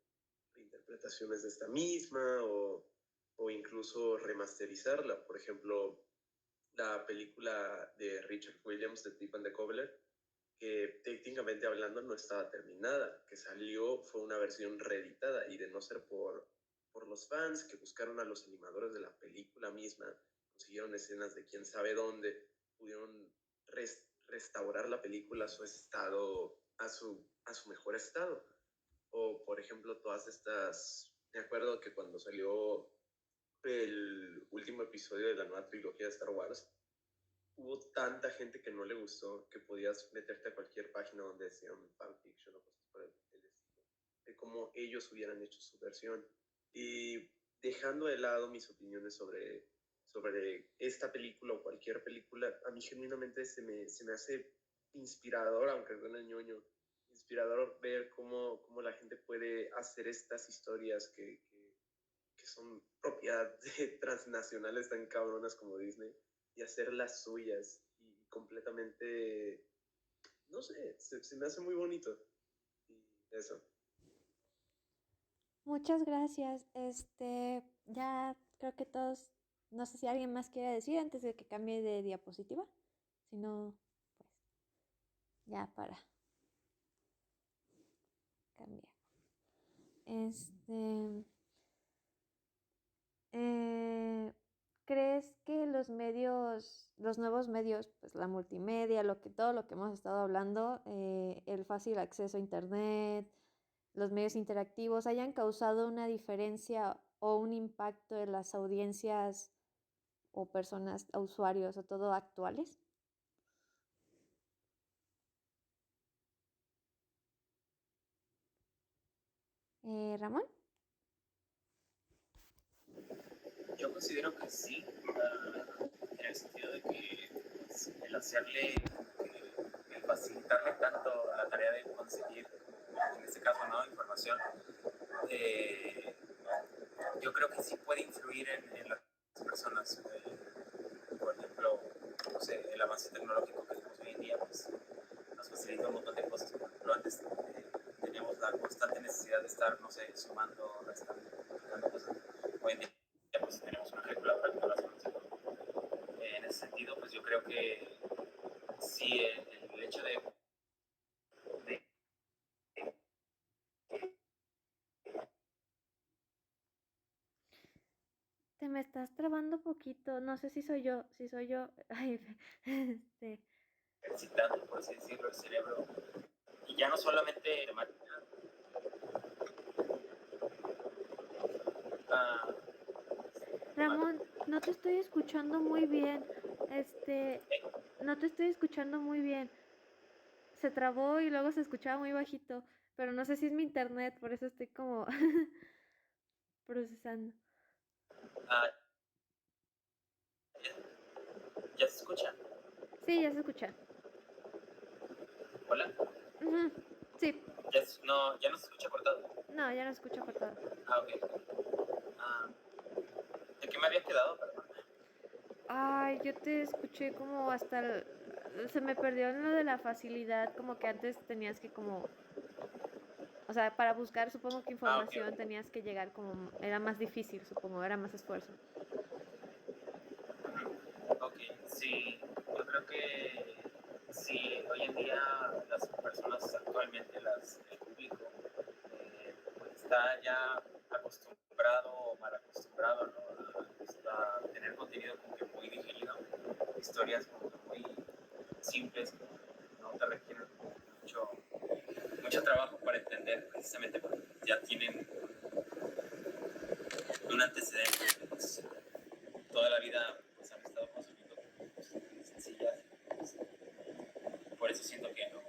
reinterpretaciones de esta misma o incluso remasterizarla. Por ejemplo, la película de Richard Williams de Deep and the Cobbler, que técnicamente hablando no estaba terminada, que fue una versión reeditada y de no ser por los fans que buscaron a los animadores de la película misma, consiguieron escenas de quién sabe dónde, pudieron restaurar la película a su estado, a su mejor estado. O, por ejemplo, me acuerdo que cuando salió el último episodio de la nueva trilogía de Star Wars, hubo tanta gente que no le gustó que podías meterte a cualquier página donde decían fanfiction o cosas por el estilo, de cómo ellos hubieran hecho su versión. Y dejando de lado mis opiniones sobre esta película o cualquier película, a mí genuinamente se me hace inspirador, aunque suene ñoño, inspirador ver cómo la gente puede hacer estas historias que son propiedad de transnacionales tan cabronas como Disney y hacerlas suyas y completamente, no sé, se me hace muy bonito. Y eso. Muchas gracias. Ya creo que todos No sé si alguien más quiere decir antes de que cambie de diapositiva. Si no, pues ya para cambiar. ¿Crees que los medios, los nuevos medios, pues la multimedia, todo lo que hemos estado hablando, el fácil acceso a internet, los medios interactivos, hayan causado una diferencia o un impacto en las audiencias o personas, usuarios o todo actuales? Ramón. Yo considero que sí, en el sentido de que pues, el hacerle, el facilitarle tanto la tarea de conseguir, en este caso, ¿no?, información, yo creo que sí puede influir en las personas. Por ejemplo, no sé, el avance tecnológico que tenemos hoy en día, pues nos facilita un montón de cosas. Por ejemplo, antes teníamos la constante necesidad de estar, no sé, sumando, restando, multiplicando cosas. Hoy en día pues tenemos una calculadora que nos hace. En ese sentido, pues yo creo que sí, el hecho de Te me estás trabando poquito, no sé si soy yo, ay, ejercitando, por así decirlo, el cerebro, y ya no solamente ah, Ramón, no te estoy escuchando muy bien, no te estoy escuchando muy bien, se trabó y luego se escuchaba muy bajito, pero no sé si es mi internet, por eso estoy como procesando. ah, ¿ya se escucha? Sí, ya se escucha. ¿Hola? Ujú, sí, Ya no se escucha cortado. no, ya no se escucha cortado. Ah, ok. Ah, ¿de qué me había quedado? Perdón. Ay, yo te escuché como hasta se me perdió en lo de la facilidad, como que antes tenías que como, o sea, para buscar supongo que Ah, ok. información tenías que llegar como, era más difícil, supongo, era más esfuerzo. Ok, sí, yo creo que sí, hoy en día las personas actualmente, el público, pues está ya acostumbrado o mal acostumbrado, ¿no?, a tener contenido como que muy digerido, historias como que muy simples, que no te requieren mucho trabajo para entender, precisamente porque ya tienen un antecedente, pues, toda la vida pues, han estado consumiendo cosas muy sencillas. Pues, por eso siento que no,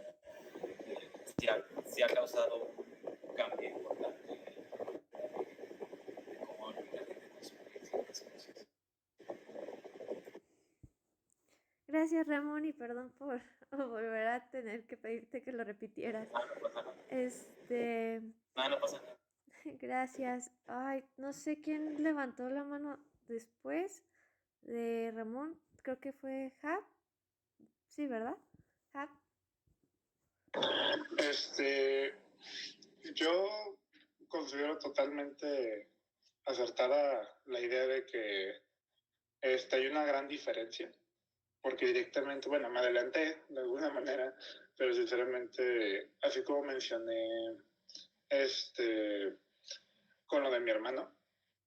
sí ha causado un cambio importante de cómo la gente consume ciertas cosas. Gracias, Ramón, y perdón por volver a tener que pedirte que lo repitieras. No pasa nada. No pasa nada. Gracias. Ay, no sé quién levantó la mano después de Ramón. Creo que fue Hap. Sí, ¿verdad? Hap. Yo considero totalmente acertada la idea de que hay una gran diferencia, porque directamente, bueno, me adelanté de alguna manera, pero sinceramente, así como mencioné con lo de mi hermano,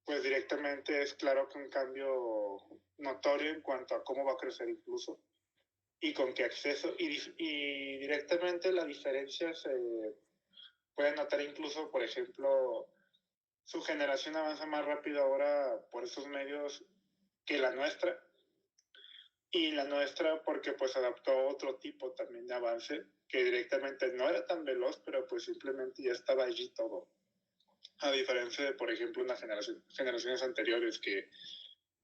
pues directamente es claro que un cambio notorio en cuanto a cómo va a crecer incluso y con qué acceso, y directamente la diferencia se puede notar incluso, por ejemplo, su generación avanza más rápido ahora por esos medios que la nuestra, y la nuestra porque pues adaptó otro tipo también de avance que directamente no era tan veloz, pero pues simplemente ya estaba allí todo. A diferencia de, por ejemplo, generaciones anteriores que,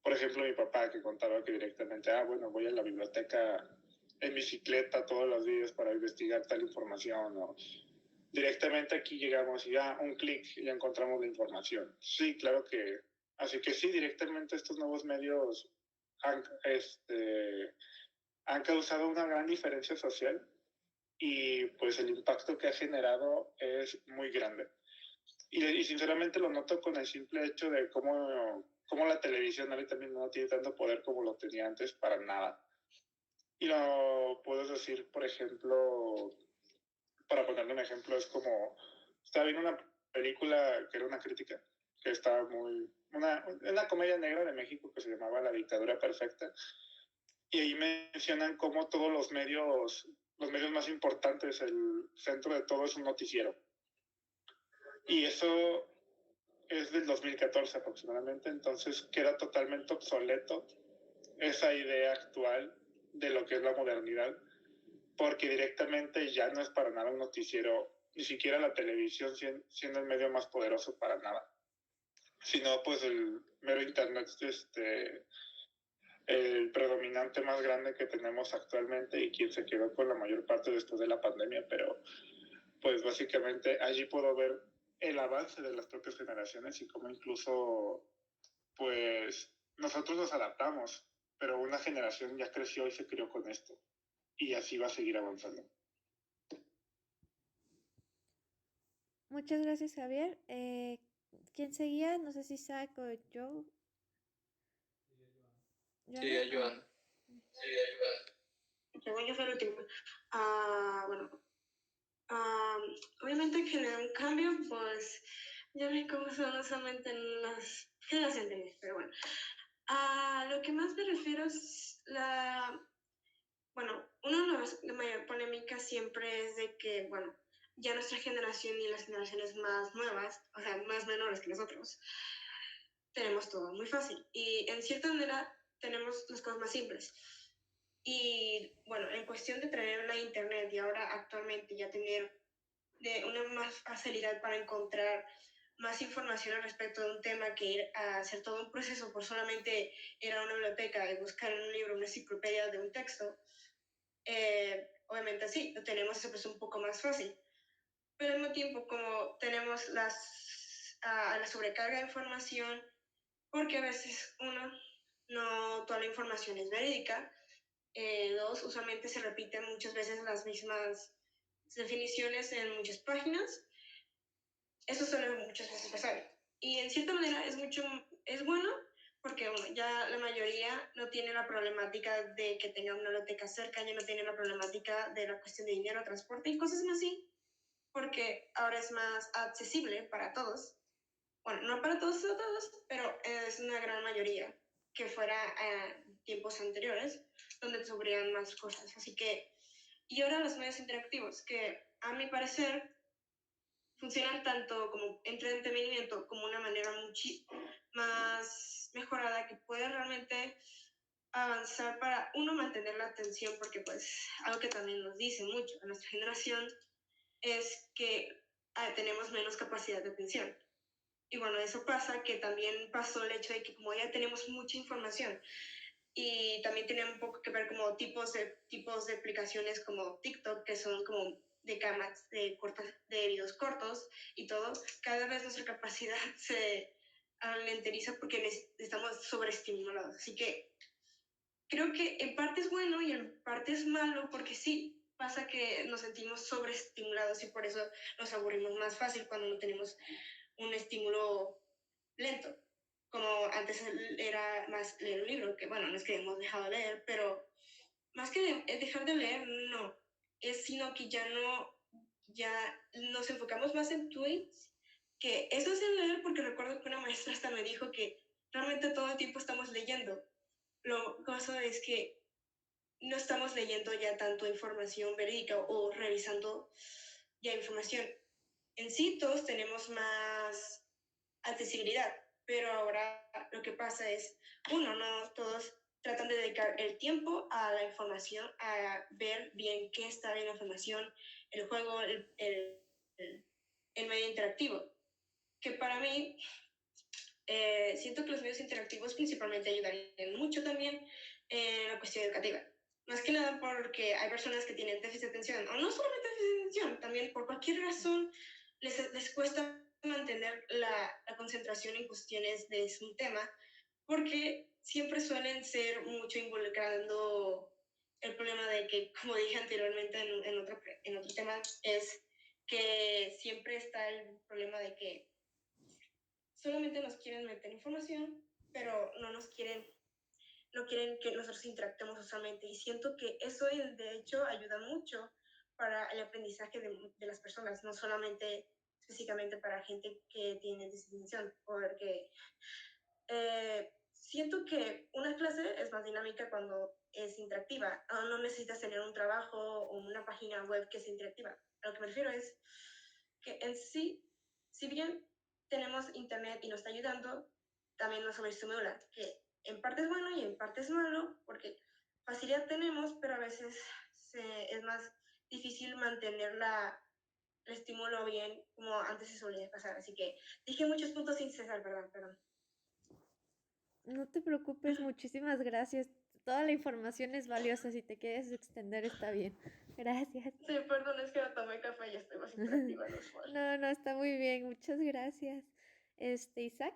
por ejemplo, mi papá que contaba que directamente, bueno, voy a la biblioteca en bicicleta todos los días para investigar tal información, o directamente aquí llegamos y un clic y ya encontramos la información. Sí, claro que, así que sí, directamente estos nuevos medios han causado una gran diferencia social y pues el impacto que ha generado es muy grande. Y sinceramente lo noto con el simple hecho de cómo cómo la televisión ahorita mismo no tiene tanto poder como lo tenía antes para nada. Y lo puedes decir, por ejemplo, para ponerle un ejemplo, es como, estaba viendo una película que era una crítica, que estaba una comedia negra de México que se llamaba La Dictadura Perfecta, y ahí mencionan cómo todos los medios más importantes, el centro de todo es un noticiero. Y eso es del 2014 aproximadamente, entonces queda totalmente obsoleto esa idea actual de lo que es la modernidad, porque directamente ya no es para nada un noticiero, ni siquiera la televisión siendo el medio más poderoso para nada, sino pues el mero internet, el predominante más grande que tenemos actualmente y quien se quedó con la mayor parte después de la pandemia, pero pues básicamente allí puedo ver el avance de las propias generaciones y cómo incluso pues nosotros nos adaptamos, pero una generación ya creció y se crió con esto y así va a seguir avanzando. Muchas gracias, Javier. ¿Quién seguía? No sé si Zach o Joe. Sí, a Joan. Que voy a hacer el último. Bueno, obviamente generar un cambio, pues ya ven cómo son usualmente en las generaciones, pero bueno. A lo que más me refiero es una de las mayor polémica siempre es de que, bueno, ya nuestra generación y las generaciones más nuevas, o sea, más menores que nosotros, tenemos todo muy fácil. Y en cierta manera tenemos las cosas más simples. Y bueno, en cuestión de traer la internet y ahora actualmente ya tener una más facilidad para encontrar más información al respecto de un tema que ir a hacer todo un proceso por solamente ir a una biblioteca y buscar en un libro, una enciclopedia de un texto, obviamente sí, lo tenemos eso pues un poco más fácil. Pero al mismo tiempo, como tenemos la sobrecarga de información, porque a veces uno, no toda la información es verídica, dos, usualmente se repiten muchas veces las mismas definiciones en muchas páginas, eso suele muchas veces pasar. Y en cierta manera es bueno, porque bueno, ya la mayoría no tiene la problemática de que tenga una biblioteca cerca, ya no tiene la problemática de la cuestión de dinero, transporte y cosas más así, porque ahora es más accesible para todos. Bueno, no para todos, pero es una gran mayoría que fuera a tiempos anteriores, donde sobrían más cosas. Así que, y ahora los medios interactivos, que a mi parecer funcionan tanto como entretenimiento como una manera mucho más mejorada que puede realmente avanzar para uno mantener la atención, porque pues algo que también nos dice mucho a nuestra generación es que tenemos menos capacidad de atención. Y bueno, eso pasa, que también pasó el hecho de que como ya tenemos mucha información y también tiene un poco que ver como tipos de aplicaciones como TikTok, que son como de cámaras de videos cortos y todo, cada vez nuestra capacidad se alenteriza porque estamos sobreestimulados. Así que creo que en parte es bueno y en parte es malo, porque sí pasa que nos sentimos sobreestimulados y por eso nos aburrimos más fácil cuando no tenemos un estímulo lento, como antes era más leer un libro, que bueno, no es que hemos dejado de leer, pero más que dejar de leer, no, es sino que ya nos enfocamos más en tweets, que eso es el leer, porque recuerdo que una maestra hasta me dijo que realmente todo el tiempo estamos leyendo. Lo cosa es que no estamos leyendo ya tanto información verídica o revisando ya información. En sí todos tenemos más accesibilidad, pero ahora lo que pasa es, no todos tratan de dedicar el tiempo a la información, a ver bien qué está bien la información, el juego, el medio interactivo, que para mí siento que los medios interactivos principalmente ayudarían mucho también en la cuestión educativa. Más que nada porque hay personas que tienen déficit de atención, o no solamente déficit de atención, también por cualquier razón les cuesta mantener la concentración en cuestiones de un tema, porque siempre suelen ser mucho involucrando el problema de que, como dije anteriormente en otro tema, es que siempre está el problema de que solamente nos quieren meter información pero no quieren que nosotros interactuemos socialmente. Y siento que eso, de hecho, ayuda mucho para el aprendizaje de las personas, no solamente específicamente para gente que tiene discriminación, porque siento que una clase es más dinámica cuando es interactiva. No necesitas tener un trabajo o una página web que sea interactiva. A lo que me refiero es que en sí, si bien tenemos internet y nos está ayudando, también nos sobreestimula, que en parte es bueno y en parte es malo, porque facilidad tenemos, pero a veces es más difícil mantener el estímulo bien como antes se solía pasar. Así que dije muchos puntos sin cesar, perdón. No te preocupes, muchísimas gracias. Toda la información es valiosa. Si te quieres extender, está bien. Gracias. Sí, perdón, es que tomé café y estoy más interactiva, no es mal. No, está muy bien. Muchas gracias. Isaac.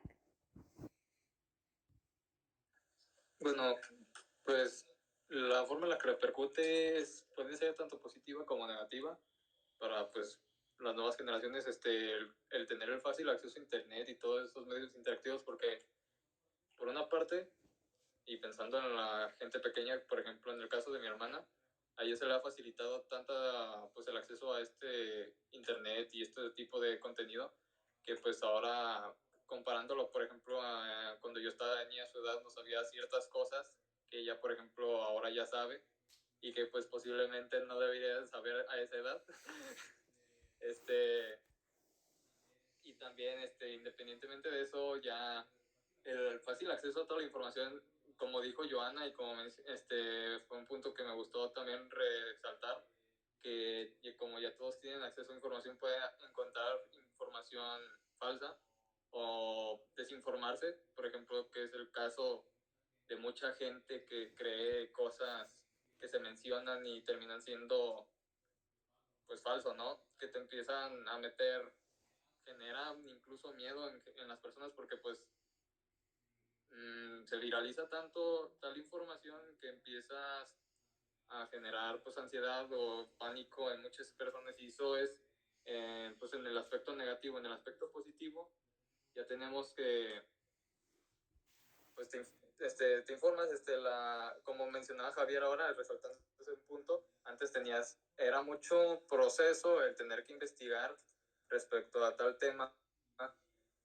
Bueno, pues la forma en la que repercute puede ser tanto positiva como negativa para pues las nuevas generaciones, el tener el fácil acceso a internet y todos estos medios interactivos, porque por una parte, y pensando en la gente pequeña, por ejemplo en el caso de mi hermana, a ella se le ha facilitado pues el acceso a este internet y este tipo de contenido, que pues ahora, comparándolo por ejemplo a cuando yo estaba niña a su edad, no sabía ciertas cosas que ella por ejemplo ahora ya sabe y que pues posiblemente no debería saber a esa edad. Y también independientemente de eso, ya el fácil acceso a toda la información, como dijo Joana, y como fue un punto que me gustó también resaltar, que como ya todos tienen acceso a información, pueden encontrar información falsa o desinformarse, por ejemplo, que es el caso de mucha gente que cree cosas que se mencionan y terminan siendo pues falso, ¿no? Que te empiezan a meter, genera incluso miedo en las personas porque pues se viraliza tanto tal información que empiezas a generar pues ansiedad o pánico en muchas personas, y eso es pues en el aspecto negativo. En el aspecto positivo ya tenemos que pues te informas, como mencionaba Javier ahora, resaltando ese punto, antes era mucho proceso el tener que investigar respecto a tal tema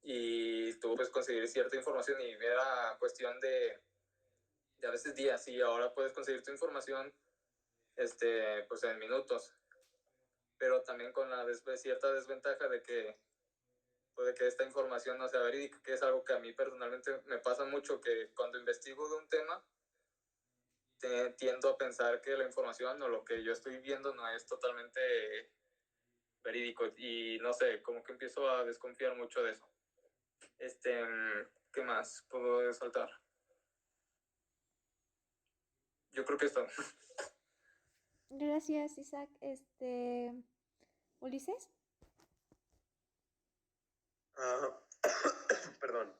y tú puedes conseguir cierta información y era cuestión de a veces días, y ahora puedes conseguir tu información pues en minutos, pero también con la cierta desventaja de que puede que esta información no sea verídica, que es algo que a mí personalmente me pasa mucho, que cuando investigo de un tema tiendo a pensar que la información o lo que yo estoy viendo no es totalmente verídico, y no sé, como que empiezo a desconfiar mucho de eso. ¿Qué más puedo saltar? Yo creo que esto. Gracias, Isaac. Ulises. Perdón.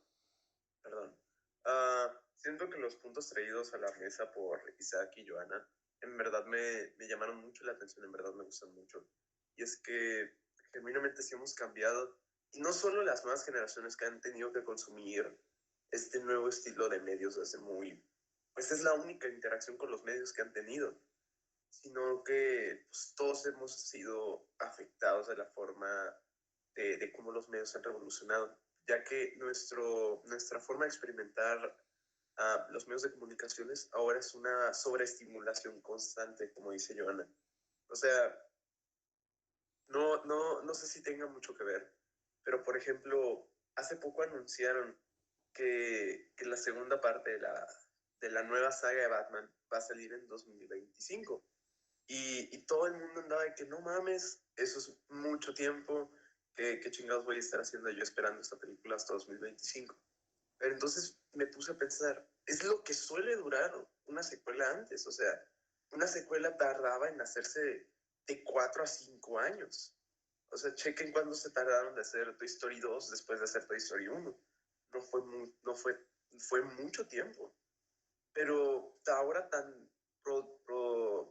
Siento que los puntos traídos a la mesa por Isaac y Joana en verdad me llamaron mucho la atención, en verdad me gustan mucho. Y es que genuinamente sí hemos cambiado, y no solo las nuevas generaciones que han tenido que consumir este nuevo estilo de medios desde pues es la única interacción con los medios que han tenido, sino que pues, todos hemos sido afectados de la forma de cómo los medios han revolucionado, ya que nuestra forma de experimentar los medios de comunicaciones ahora es una sobreestimulación constante, como dice Joana. O sea, no sé si tenga mucho que ver, pero por ejemplo, hace poco anunciaron que la segunda parte de la nueva saga de Batman va a salir en 2025. Y todo el mundo andaba de que no mames, eso es mucho tiempo, ¿qué chingados voy a estar haciendo yo esperando esta película hasta 2025? Pero entonces me puse a pensar, es lo que suele durar una secuela antes, o sea, una secuela tardaba en hacerse de 4 a 5 años. O sea, chequen cuándo se tardaron de hacer Toy Story 2 después de hacer Toy Story 1. Fue mucho tiempo. Pero ahora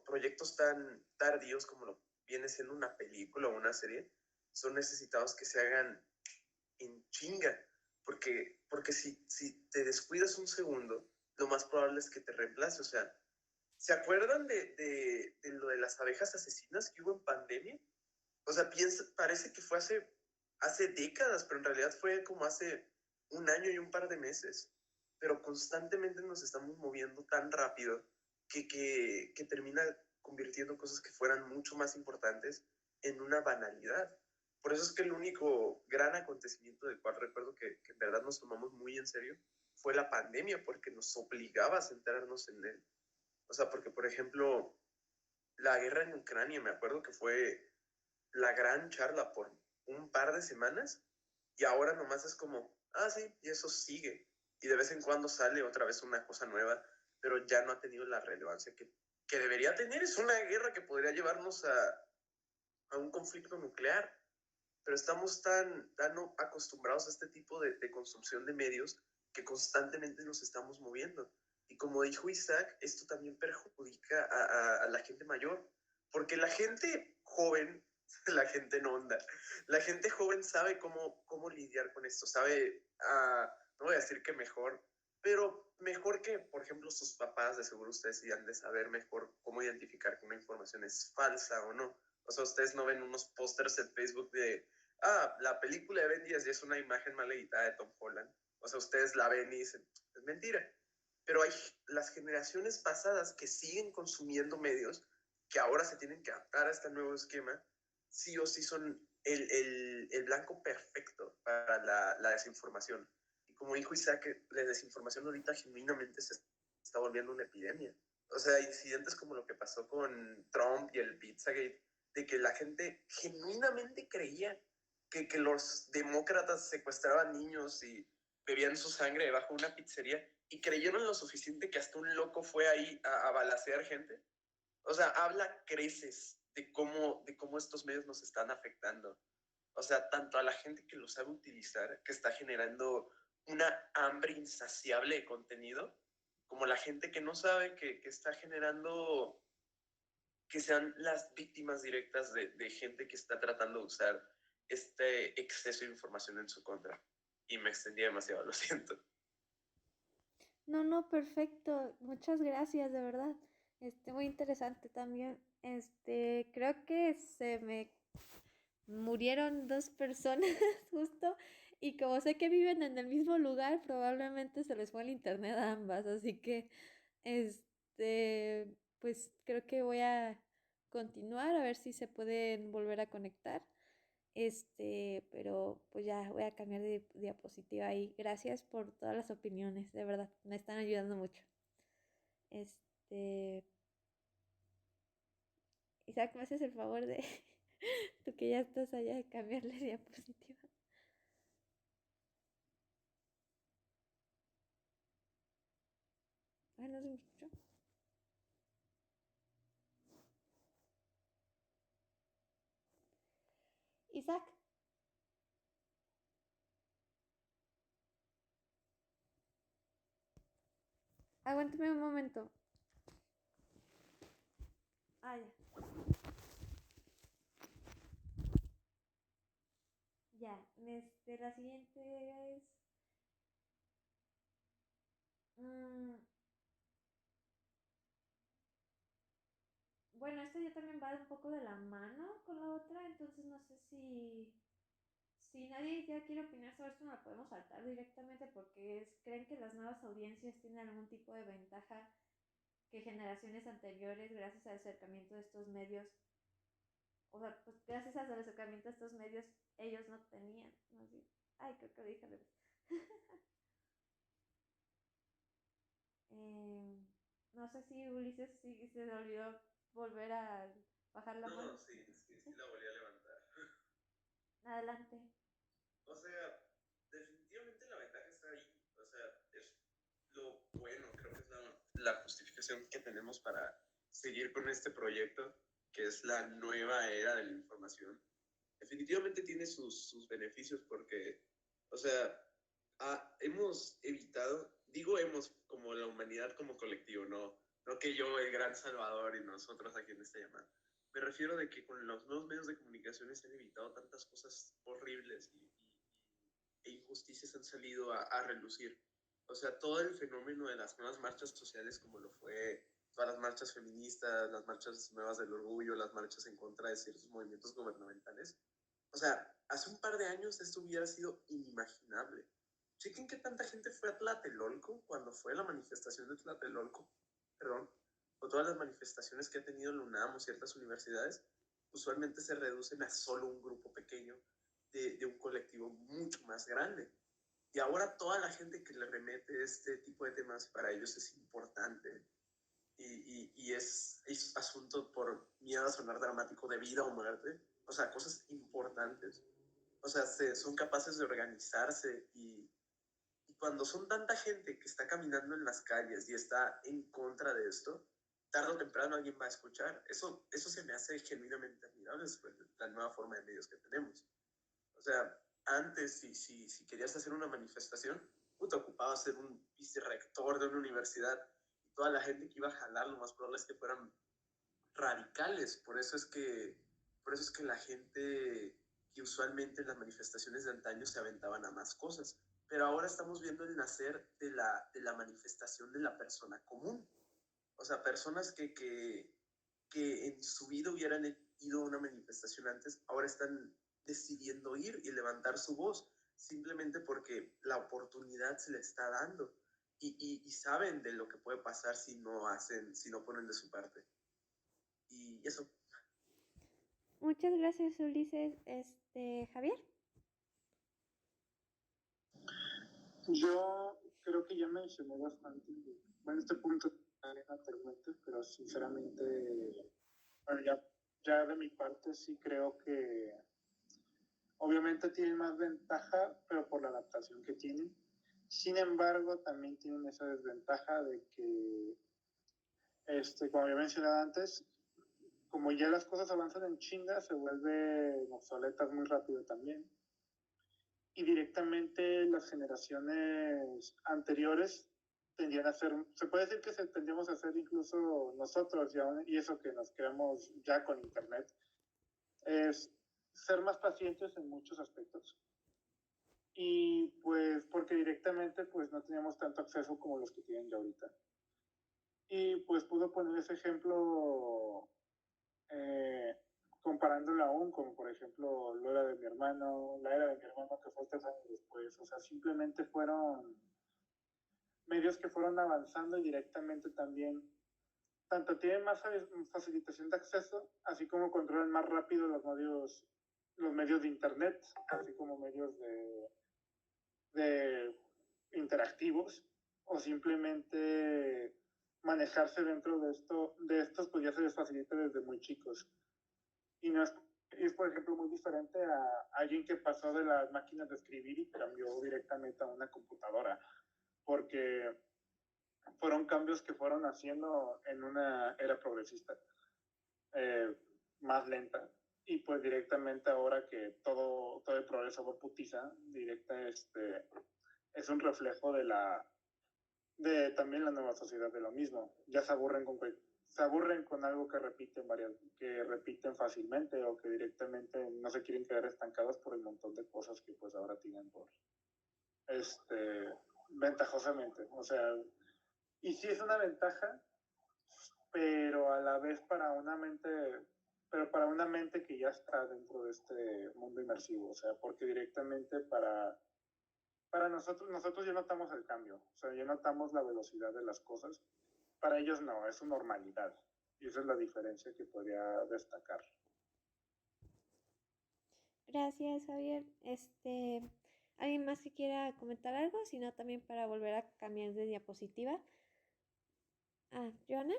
proyectos tan tardíos como lo viene siendo una película o una serie, son necesitados que se hagan en chinga. porque si te descuidas un segundo, lo más probable es que te reemplace. O sea, ¿se acuerdan de lo de las abejas asesinas que hubo en pandemia? O sea, parece que fue hace décadas, pero en realidad fue como hace un año y un par de meses. Pero constantemente nos estamos moviendo tan rápido que termina convirtiendo cosas que fueran mucho más importantes en una banalidad. Por eso es que el único gran acontecimiento del cual recuerdo que en verdad nos tomamos muy en serio fue la pandemia, porque nos obligaba a centrarnos en él. O sea, porque, por ejemplo, la guerra en Ucrania, me acuerdo que fue la gran charla por un par de semanas y ahora nomás es como, sí, y eso sigue. Y de vez en cuando sale otra vez una cosa nueva, pero ya no ha tenido la relevancia que debería tener. Es una guerra que podría llevarnos a un conflicto nuclear, pero estamos tan acostumbrados a este tipo de construcción de medios que constantemente nos estamos moviendo. Y como dijo Isaac, esto también perjudica a la gente mayor, porque la gente joven, la gente no onda, la gente joven sabe cómo lidiar con esto, sabe, no voy a decir que mejor, pero mejor que, por ejemplo, sus papás. De seguro ustedes sí han de saber mejor cómo identificar que una información es falsa o no. O sea, ustedes no ven unos pósters en Facebook de, la película de Ben 10 y es una imagen mal editada de Tom Holland. O sea, ustedes la ven y dicen, es mentira. Pero hay las generaciones pasadas que siguen consumiendo medios que ahora se tienen que adaptar a este nuevo esquema, sí o sí son el blanco perfecto para la desinformación. Y como dijo Isaac, la desinformación ahorita genuinamente se está volviendo una epidemia. O sea, incidentes como lo que pasó con Trump y el Pizzagate, de que la gente genuinamente creía que los demócratas secuestraban niños y bebían su sangre debajo de una pizzería y creyeron lo suficiente que hasta un loco fue ahí a balacear gente. O sea, habla creces de cómo estos medios nos están afectando. O sea, tanto a la gente que lo sabe utilizar, que está generando una hambre insaciable de contenido, como la gente que no sabe, que está generando que sean las víctimas directas de gente que está tratando de usar este exceso de información en su contra. Y me extendí demasiado, lo siento. No, no, perfecto. Muchas gracias, de verdad. Muy interesante también. Creo que se me murieron 2 personas justo y como sé que viven en el mismo lugar, probablemente se les fue el internet a ambas, así que pues creo que voy a continuar a ver si se pueden volver a conectar. Pero pues ya voy a cambiar de diapositiva y gracias por todas las opiniones, de verdad, me están ayudando mucho. Isaac, ¿me haces el favor de, tú que ya estás allá, de cambiarle diapositiva? Ay, no se me escuchó. Isaac. Aguántame un momento. Ya. Ya, la siguiente es... bueno, esta ya también va un poco de la mano con la otra, entonces no sé si nadie ya quiere opinar sobre esto, no la podemos saltar directamente porque creen que las nuevas audiencias tienen algún tipo de ventaja que generaciones anteriores, gracias al acercamiento de estos medios, o sea, pues gracias al acercamiento de estos medios, ellos no tenían, ¿no? Sí. Ay, creo que lo dije al revés. No sé si Ulises sí se le olvidó volver a bajar la mano. No, sí la volví a levantar. Adelante. O sea, definitivamente la ventaja está ahí. O sea, es lo bueno, creo que es la justificación que tenemos para seguir con este proyecto, que es la nueva era de la información. Definitivamente tiene sus beneficios porque, o sea, hemos evitado, digo hemos como la humanidad como colectivo, no que yo el gran salvador y nosotros aquí en esta llamada. Me refiero de que con los nuevos medios de comunicación se han evitado tantas cosas horribles y e injusticias han salido a relucir. O sea, todo el fenómeno de las nuevas marchas sociales, como lo fue todas las marchas feministas, las marchas nuevas del orgullo, las marchas en contra de ciertos movimientos gubernamentales. O sea, hace un par de años esto hubiera sido inimaginable. Chequen qué tanta gente fue a Tlatelolco cuando fue la manifestación de Tlatelolco, perdón, o todas las manifestaciones que ha tenido la UNAM o ciertas universidades, usualmente se reducen a solo un grupo pequeño de un colectivo mucho más grande. Y ahora toda la gente que le remete este tipo de temas para ellos es importante. Y es asunto por miedo a sonar dramático de vida o muerte. O sea, cosas importantes. O sea, son capaces de organizarse y cuando son tanta gente que está caminando en las calles y está en contra de esto, tarde o temprano alguien va a escuchar. Eso se me hace genuinamente admirable después de la nueva forma de medios que tenemos. O sea, antes, si querías hacer una manifestación, te ocupabas ser un vicerrector de una universidad y toda la gente que iba a jalar, lo más probable es que fueran radicales. Por eso es que la gente que usualmente en las manifestaciones de antaño se aventaban a más cosas. Pero ahora estamos viendo el nacer de la manifestación de la persona común. O sea, personas que en su vida hubieran ido a una manifestación antes, ahora están decidiendo ir y levantar su voz, simplemente porque la oportunidad se le está dando y saben de lo que puede pasar si no ponen de su parte. Y eso. Muchas gracias, Ulises. Javier. Yo creo que ya mencioné bastante, bueno, este punto anteriormente, pero sinceramente, bueno, ya de mi parte sí creo que obviamente tienen más ventaja, pero por la adaptación que tienen. Sin embargo, también tienen esa desventaja de que, como había mencionado antes, como ya las cosas avanzan en chinga, se vuelven obsoletas muy rápido también. Y directamente las generaciones anteriores tendrían a ser, se puede decir que tendríamos a hacer incluso nosotros, y eso que nos creamos ya con internet, es ser más pacientes en muchos aspectos. Y pues porque directamente pues no teníamos tanto acceso como los que tienen ya ahorita. Y pues puedo poner ese ejemplo comparándolo aún como por ejemplo la era de mi hermano que fue 3 años después. O sea, simplemente fueron medios que fueron avanzando y directamente también tanto tienen más facilitación de acceso, así como controlan más rápido los medios de internet, así como medios de interactivos, o simplemente manejarse dentro de estos pues ya se les facilita desde muy chicos. Y no es, por ejemplo, muy diferente a alguien que pasó de las máquinas de escribir y cambió directamente a una computadora, porque fueron cambios que fueron haciendo en una era progresista, más lenta. Y pues directamente ahora que todo el progreso va putiza, es un reflejo de también la nueva sociedad de lo mismo. Ya se aburren con algo que repiten fácilmente o que directamente no se quieren quedar estancados por el montón de cosas que pues ahora tienen por ventajosamente. O sea, y sí es una ventaja, pero a la vez para una mente que ya está dentro de este mundo inmersivo. O sea, porque directamente para nosotros ya notamos el cambio, o sea, ya notamos la velocidad de las cosas. Para ellos no, es su normalidad. Y esa es la diferencia que podría destacar. Gracias, Javier. ¿Alguien más que quiera comentar algo? Si no, también para volver a cambiar de diapositiva. ¿Joana?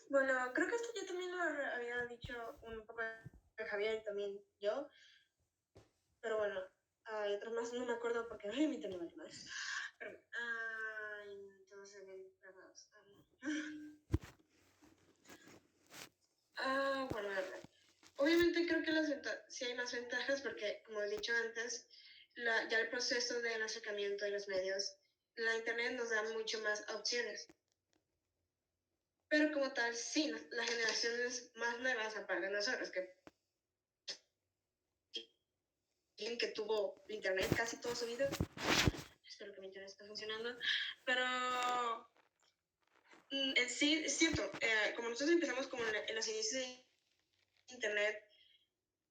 Bueno, creo que esto yo también lo había dicho un poco de Javier y también yo. Pero bueno, hay otros más, no me acuerdo porque mi internet vale más. Pero entonces, preparados. Bueno, a ver. Obviamente creo que sí hay más ventajas porque, como he dicho antes, ya el proceso del acercamiento de los medios, la internet nos da mucho más opciones. Pero como tal, sí, las generaciones más nuevas, aparte de nosotros, que alguien que tuvo internet casi toda su vida. Espero que mi internet esté funcionando. Pero en sí, es cierto, como nosotros empezamos como en los inicios de internet,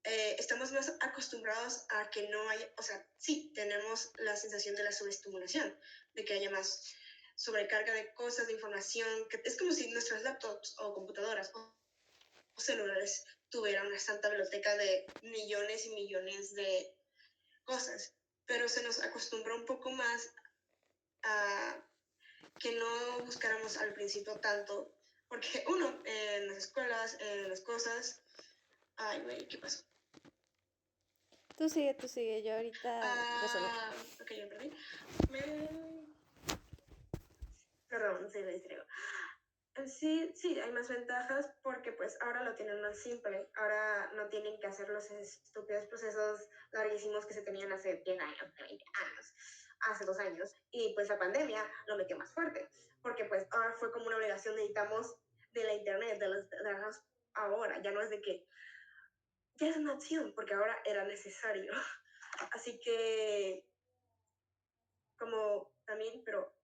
estamos más acostumbrados a que no haya, o sea, sí, tenemos la sensación de la sobreestimulación, de que haya más sobrecarga de cosas, de información, que es como si nuestras laptops o computadoras o celulares tuvieran una santa biblioteca de millones y millones de cosas, pero se nos acostumbró un poco más a que no buscáramos al principio tanto, porque uno, en las escuelas, en las cosas, ay, güey, ¿qué pasó? Tú sigue, yo ahorita resuelvo. Ok, ya perdí. Perdón, se me distraigo. Sí, sí, hay más ventajas porque pues ahora lo tienen más simple. Ahora no tienen que hacer los estúpidos procesos larguísimos que se tenían hace 10 años, 20 años, hace 2 años. Y pues la pandemia lo metió más fuerte porque pues ahora fue como una obligación, necesitamos de la internet, de las ahora. Ya no es de que ya es una opción porque ahora era necesario. Así que como también, pero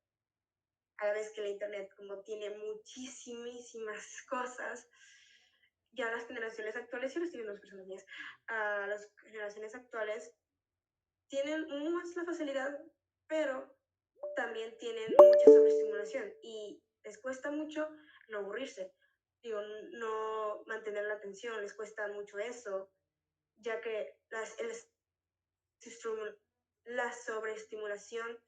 a la vez que la internet como tiene muchísimas cosas, ya las generaciones actuales, yo lo estoy viendo las personas mías, las generaciones actuales tienen más la facilidad, pero también tienen mucha sobreestimulación y les cuesta mucho no aburrirse, digo, no mantener la atención, les cuesta mucho eso, ya que la sobreestimulación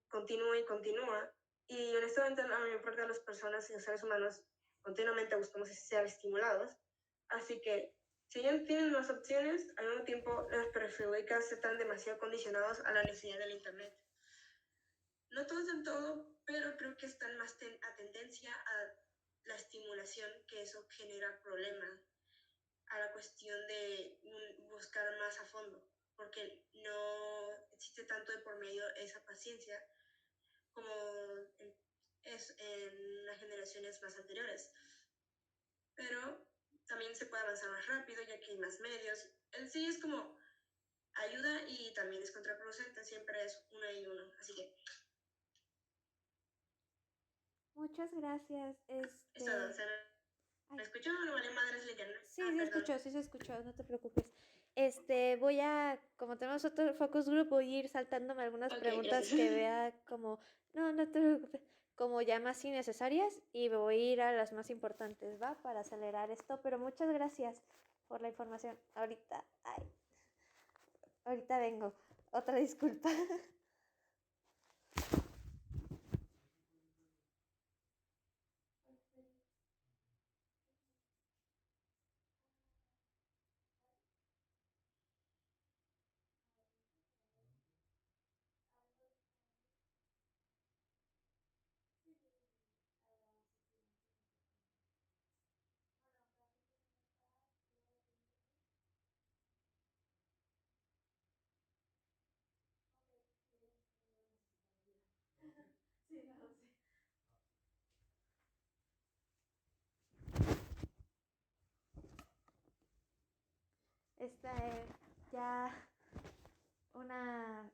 continúa y continúa. Y honestamente, la mayor parte de las personas y los seres humanos continuamente buscamos ser estimulados. Así que, si ellos tienen más opciones, al mismo tiempo les perjudica ser tan demasiado condicionados a la necesidad del Internet. No todos en todo, pero creo que están más a tendencia a la estimulación, que eso genera problemas, a la cuestión de buscar más a fondo, porque no existe tanto de por medio esa paciencia como es en las generaciones más anteriores. Pero también se puede avanzar más rápido ya que hay más medios. En sí es como ayuda y también es contraproducente, siempre es uno y uno. Así que... Muchas gracias. ¿Me escuchó o no vale madres la internet? Sí, sí se escuchó, no te preocupes. Voy a, como tenemos otro focus group, voy a ir saltándome algunas preguntas gracias. que vea como, no te preocupes, como ya más innecesarias y me voy a ir a las más importantes, ¿va? Para acelerar esto, pero muchas gracias por la información. Ahorita vengo. Otra disculpa. Esta es ya una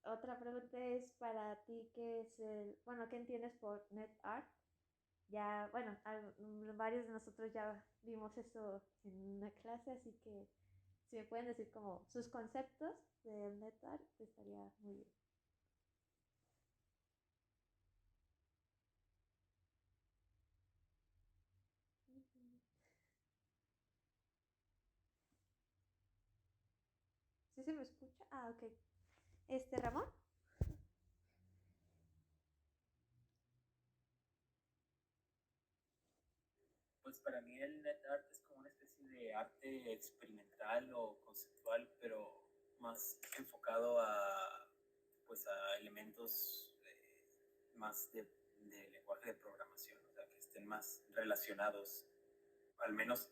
otra pregunta es para ti, ¿qué es qué entiendes por NetArt? Ya, bueno, varios de nosotros ya vimos eso en una clase, así que si me pueden decir como sus conceptos del NetArt, estaría muy bien. ¿Sí se me escucha? Ok. Ramón. Pues para mí el net art es como una especie de arte experimental o conceptual, pero más enfocado pues a elementos más de lenguaje de programación, o sea, que estén más relacionados, al menos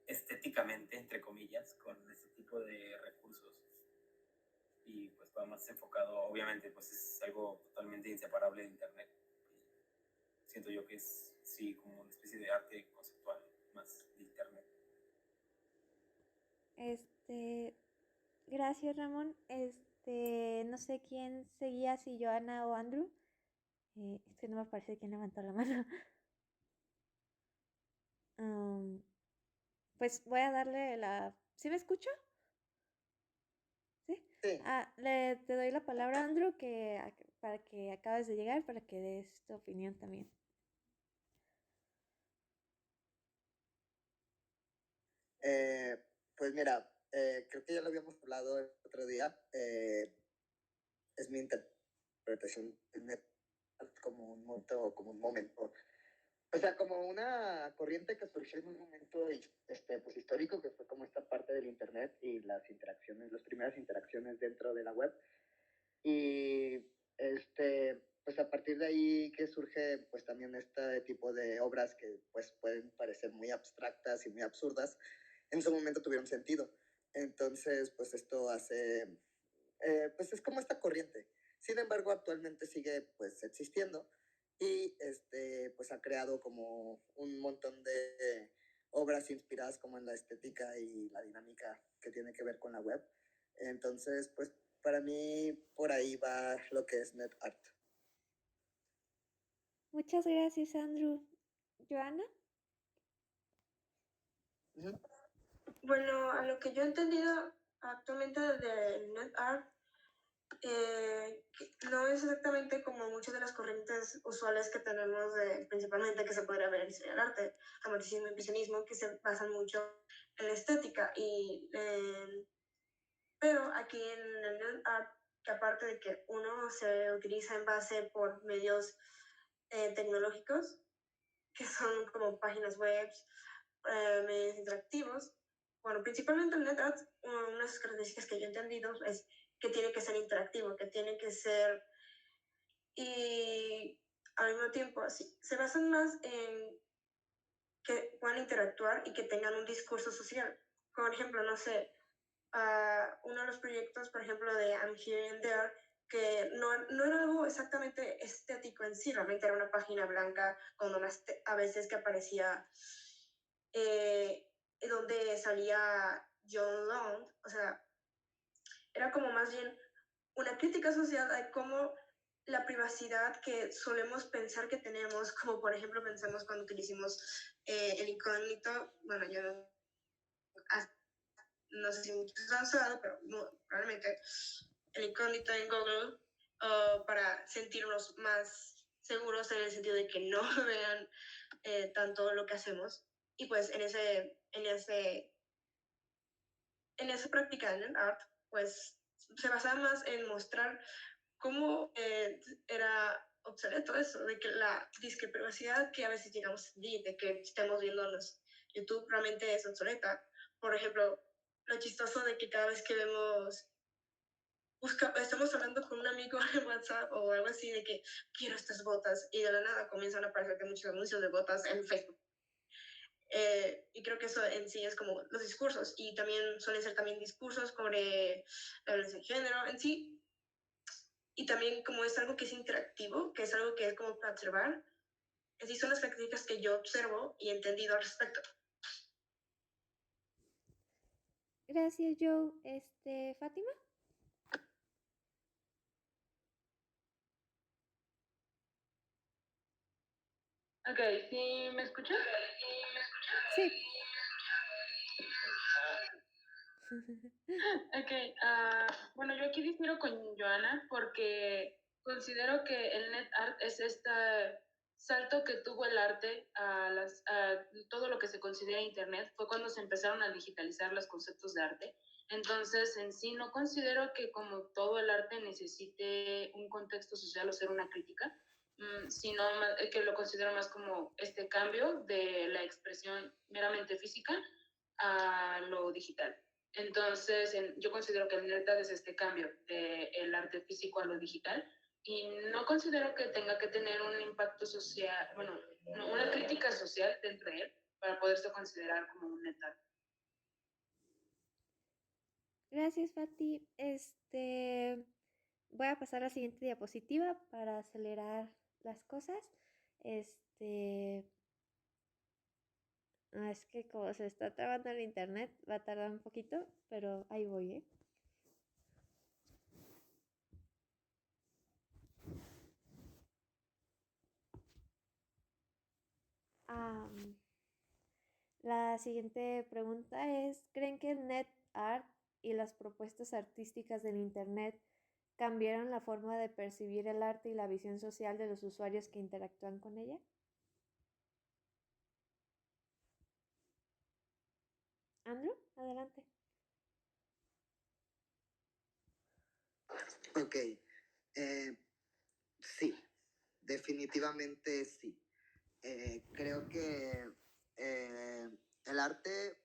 estéticamente, entre comillas, con este tipo de recursos. Y pues va más enfocado, obviamente, pues es algo totalmente inseparable de Internet. Siento yo que es, sí, como una especie de arte conceptual más de Internet. Gracias, Ramón. No sé quién seguía, si Joana o Andrew. Es que no me parece quién levantó la mano. Pues voy a darle la... ¿Sí me escucho? ¿Sí? Sí. Te doy la palabra, Andrew, para que acabes de llegar, para que des tu opinión también. Pues mira, creo que ya lo habíamos hablado el otro día. Es mi interpretación como un momento, o sea, como una corriente que surgió en un momento pues, histórico, que fue como esta parte del internet y las interacciones, las primeras interacciones dentro de la web. Y pues a partir de ahí que surge pues también este tipo de obras que pues pueden parecer muy abstractas y muy absurdas, en su momento tuvieron sentido. Entonces, pues esto hace, pues es como esta corriente. Sin embargo, actualmente sigue pues existiendo y pues ha creado como un montón de obras inspiradas como en la estética y la dinámica que tiene que ver con la web. Entonces, pues para mí por ahí va lo que es NetArt. Muchas gracias, Andrew. ¿Joana? Bueno, a lo que yo he entendido actualmente de NetArt, no es exactamente como muchas de las corrientes usuales que tenemos, principalmente que se podría ver en historia del arte, romanticismo y impresionismo, que se basan mucho en la estética. Pero aquí en el NetArt, que aparte de que uno se utiliza en base por medios tecnológicos, que son como páginas web, medios interactivos. Bueno, principalmente el NetArt, una de las características que yo he entendido es que tiene que ser interactivo, que tiene que ser, y al mismo tiempo así, se basan más en que puedan interactuar y que tengan un discurso social. Por ejemplo, no sé, uno de los proyectos, por ejemplo, de I'm Here and There, que no era algo exactamente estético en sí, realmente era una página blanca con a veces que aparecía donde salía John Long, o sea, era como más bien una crítica social de cómo la privacidad que solemos pensar que tenemos, como por ejemplo pensamos cuando utilizamos el incógnito, bueno, yo no sé si muchos han usado, pero probablemente el incógnito en Google para sentirnos más seguros en el sentido de que no vean tanto lo que hacemos. Y pues en esa práctica en art, pues se basaba más en mostrar cómo era obsoleto eso, de que la disque privacidad que a veces llegamos a sentir, de que estemos viendo los YouTube realmente es obsoleta. Por ejemplo, lo chistoso de que cada vez que vemos, estamos hablando con un amigo en WhatsApp o algo así de que quiero estas botas y de la nada comienzan a aparecer muchos anuncios de botas en Facebook. Y creo que eso en sí es como los discursos, y también suelen ser también discursos sobre la violencia de género en sí, y también como es algo que es interactivo, que es algo que es como para observar. Así son las características que yo observo y he entendido al respecto. Gracias, Joe. ¿Fátima? Ok, ¿sí me escuchas? Sí. Ok, bueno, yo aquí difiero con Joana porque considero que el net art es este salto que tuvo el arte a todo lo que se considera internet. Fue cuando se empezaron a digitalizar los conceptos de arte. Entonces, en sí, no considero que como todo el arte necesite un contexto social o ser una crítica, sino que lo considero más como este cambio de la expresión meramente física a lo digital. Entonces, yo considero que el net art es este cambio del arte físico a lo digital, y no considero que tenga que tener un impacto social, bueno, una crítica social dentro de él para poderse considerar como un net art. Gracias, Fati. Voy a pasar a la siguiente diapositiva para acelerar las cosas. Es que como se está trabando el internet, va a tardar un poquito, pero ahí voy, ¿eh? Am, la siguiente pregunta es, ¿creen que el net art y las propuestas artísticas del Internet cambiaron la forma de percibir el arte y la visión social de los usuarios que interactúan con ella? Andrew, adelante. Ok, sí, definitivamente sí. Creo que el arte,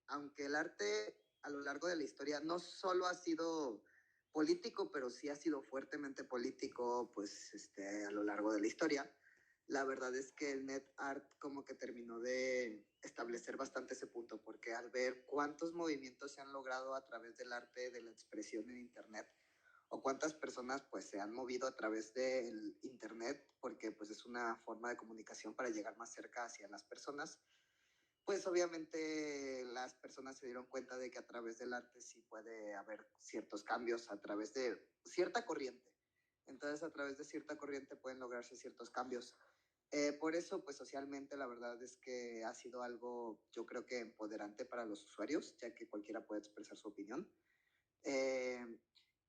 aunque el arte a lo largo de la historia no solo ha sido político, pero sí ha sido fuertemente político, pues a lo largo de la historia, la verdad es que el net art como que terminó de establecer bastante ese punto, porque al ver cuántos movimientos se han logrado a través del arte, de la expresión en internet, o cuántas personas pues se han movido a través del internet, porque pues es una forma de comunicación para llegar más cerca hacia las personas, pues obviamente las personas se dieron cuenta de que a través del arte sí puede haber ciertos cambios a través de cierta corriente. Entonces a través de cierta corriente pueden lograrse ciertos cambios. Por eso, pues socialmente la verdad es que ha sido algo, yo creo que empoderante para los usuarios, ya que cualquiera puede expresar su opinión.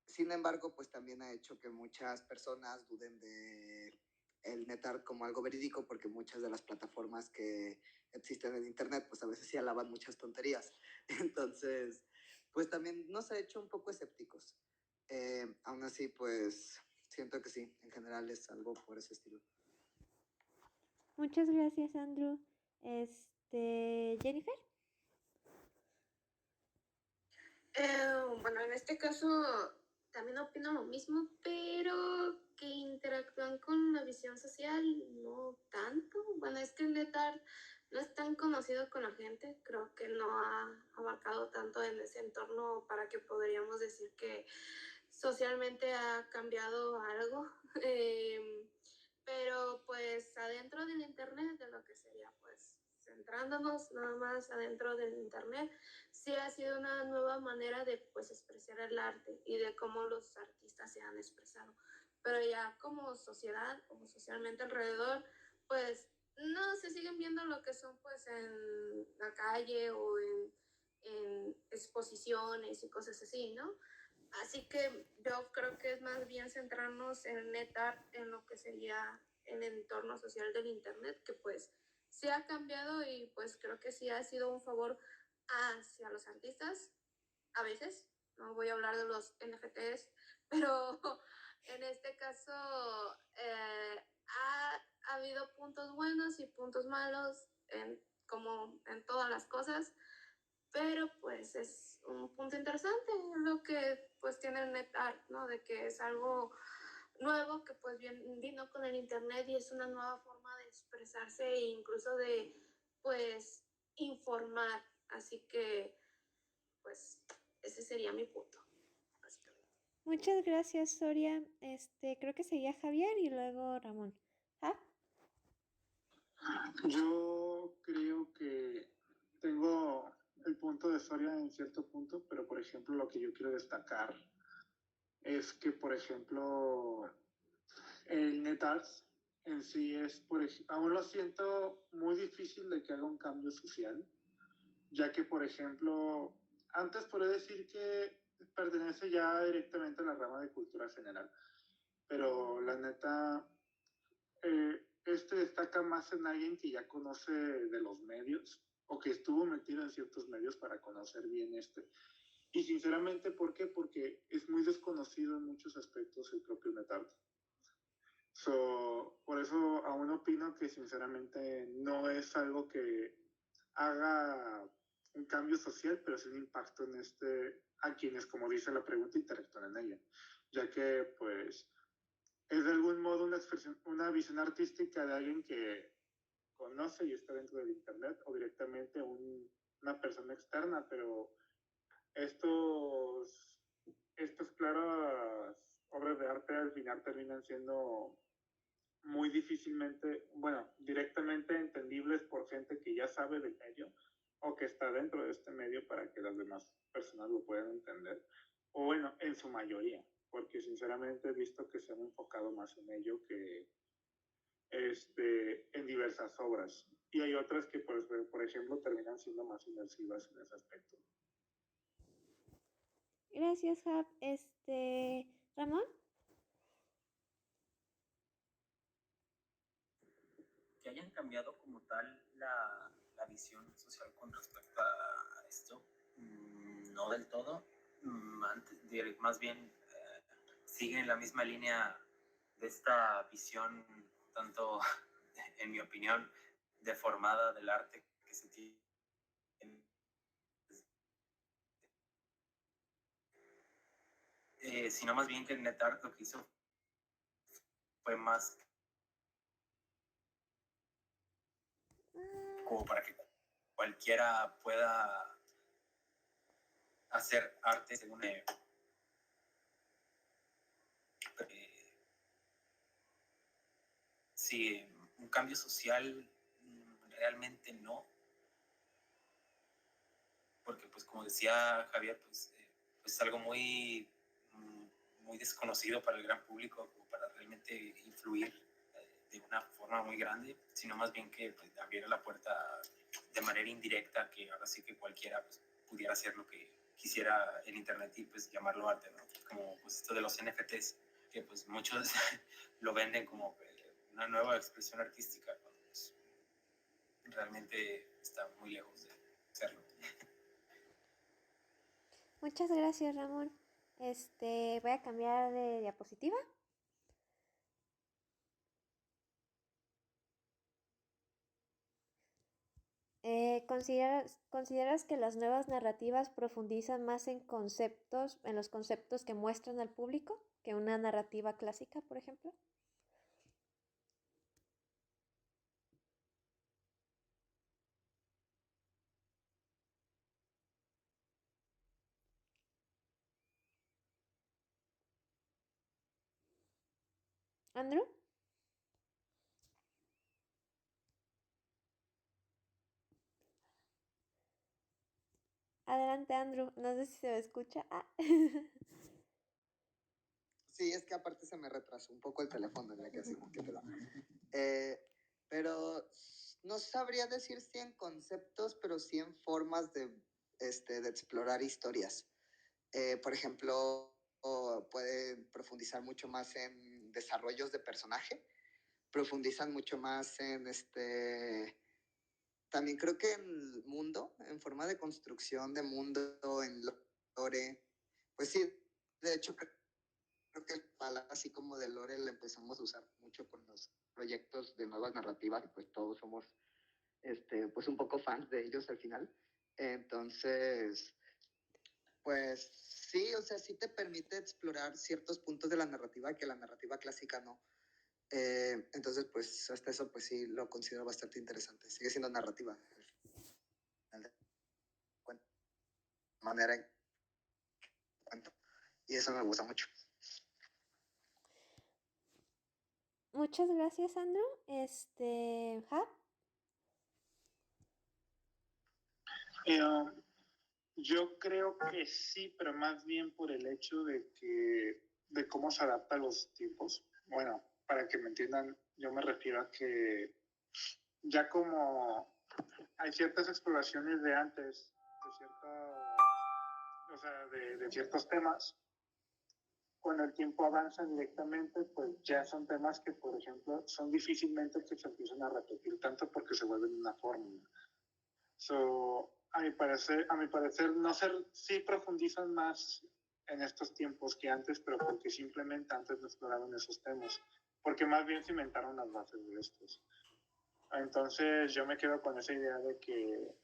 Sin embargo, pues también ha hecho que muchas personas duden de el netart como algo verídico, porque muchas de las plataformas que existen en internet, pues a veces sí alaban muchas tonterías. Entonces, pues también nos ha hecho un poco escépticos. Aún así, pues siento que sí, en general es algo por ese estilo. Muchas gracias, Andrew. Jennifer. Bueno, en este caso también opino lo mismo, pero que interactúan con la visión social, no tanto. Bueno, es que el NetArt no es tan conocido con la gente, creo que no ha abarcado tanto en ese entorno para que podríamos decir que socialmente ha cambiado algo. Pero pues adentro del internet, de lo que sería pues centrándonos nada más adentro del internet, sí ha sido una nueva manera de pues expresar el arte y de cómo los artistas se han expresado. Pero ya como sociedad, como socialmente alrededor, pues no se siguen viendo lo que son pues en la calle o en exposiciones y cosas así, ¿no? Así que yo creo que es más bien centrarnos en NetArt, en lo que sería el entorno social del Internet, que pues sí ha cambiado y pues creo que sí ha sido un favor hacia los artistas, a veces. No voy a hablar de los NFTs, pero en este caso ha habido puntos buenos y puntos malos, como en todas las cosas. Pero pues es un punto interesante lo que pues tiene el NetArt, ¿no? De que es algo nuevo que pues vino con el internet y es una nueva forma de expresarse e incluso de pues informar. Así que pues ese sería mi punto, básicamente. Muchas gracias, Soria. Creo que seguía Javier y luego Ramón. ¿Ah? Yo creo que tengo el punto de Soria en cierto punto, pero por ejemplo lo que yo quiero destacar es que, por ejemplo, el NetArts en sí es, aún lo siento muy difícil de que haga un cambio social, ya que, por ejemplo, antes podría decir que pertenece ya directamente a la rama de cultura general, pero la neta, destaca más en alguien que ya conoce de los medios o que estuvo metido en ciertos medios para conocer bien Y sinceramente, ¿por qué? Porque es muy desconocido en muchos aspectos el propio NetArt. Por eso aún opino que sinceramente no es algo que haga un cambio social, pero sí un impacto en a quienes, como dice la pregunta, interactúan en ella, ya que pues es de algún modo una visión artística de alguien que conoce y está dentro del internet o directamente una persona externa, pero estas claras obras de arte al final terminan siendo muy difícilmente, bueno, directamente entendibles por gente que ya sabe del medio o que está dentro de este medio para que las demás personas lo puedan entender. O bueno, en su mayoría, porque sinceramente he visto que se han enfocado más en ello que en diversas obras. y hay otras que, pues, por ejemplo, terminan siendo más inmersivas en ese aspecto. Gracias, Hab. Ramón. Que hayan cambiado como tal la visión social con respecto a esto, no del todo, más bien siguen la misma línea de esta visión, tanto, en mi opinión, deformada del arte que se tiene. Sino más bien que NetArt lo que hizo fue más como para que cualquiera pueda hacer arte según sí, un cambio social realmente no, porque pues como decía Javier, pues es algo muy desconocido para el gran público, como para realmente influir de una forma muy grande, sino más bien que pues, abriera la puerta de manera indirecta, que ahora sí que cualquiera pues, pudiera hacer lo que quisiera en internet y pues llamarlo arte, ¿no? Como pues esto de los NFTs, que pues muchos lo venden como una nueva expresión artística, ¿no? Pues, realmente está muy lejos de serlo. Muchas gracias, Ramón. Voy a cambiar de diapositiva. ¿Consideras que las nuevas narrativas profundizan más en los conceptos que muestran al público, que una narrativa clásica, por ejemplo? ¿Andrew? Adelante, Andrew. No sé si se me escucha. Ah. Sí, es que aparte se me retrasó un poco el teléfono, ya que así que te lo... Pero no sabría decir si en conceptos, pero sí en formas de explorar historias. Por ejemplo, puede profundizar mucho más en desarrollos de personaje, profundizan mucho más en también creo que en mundo, en forma de construcción de mundo, en lore. Pues sí, de hecho creo que la palabra así como de lore la empezamos a usar mucho con los proyectos de nuevas narrativas y pues todos somos pues un poco fans de ellos al final. Entonces, pues sí, o sea, sí te permite explorar ciertos puntos de la narrativa que la narrativa clásica no. Entonces, pues hasta eso, pues sí, lo considero bastante interesante. Sigue siendo narrativa. Manera en cuento. Y eso me gusta mucho. Muchas gracias, Andrew. Hab. Yo creo que sí, pero más bien por el hecho de cómo se adapta a los tiempos. Bueno, para que me entiendan, yo me refiero a que ya como hay ciertas exploraciones de antes, de ciertos temas, cuando el tiempo avanza directamente, pues ya son temas que, por ejemplo, son difícilmente que se empiecen a repetir tanto porque se vuelven una fórmula. A mi parecer, sí profundizan más en estos tiempos que antes, pero porque simplemente antes no exploraron esos temas, porque más bien cimentaron las bases de estos. Entonces yo me quedo con esa idea de que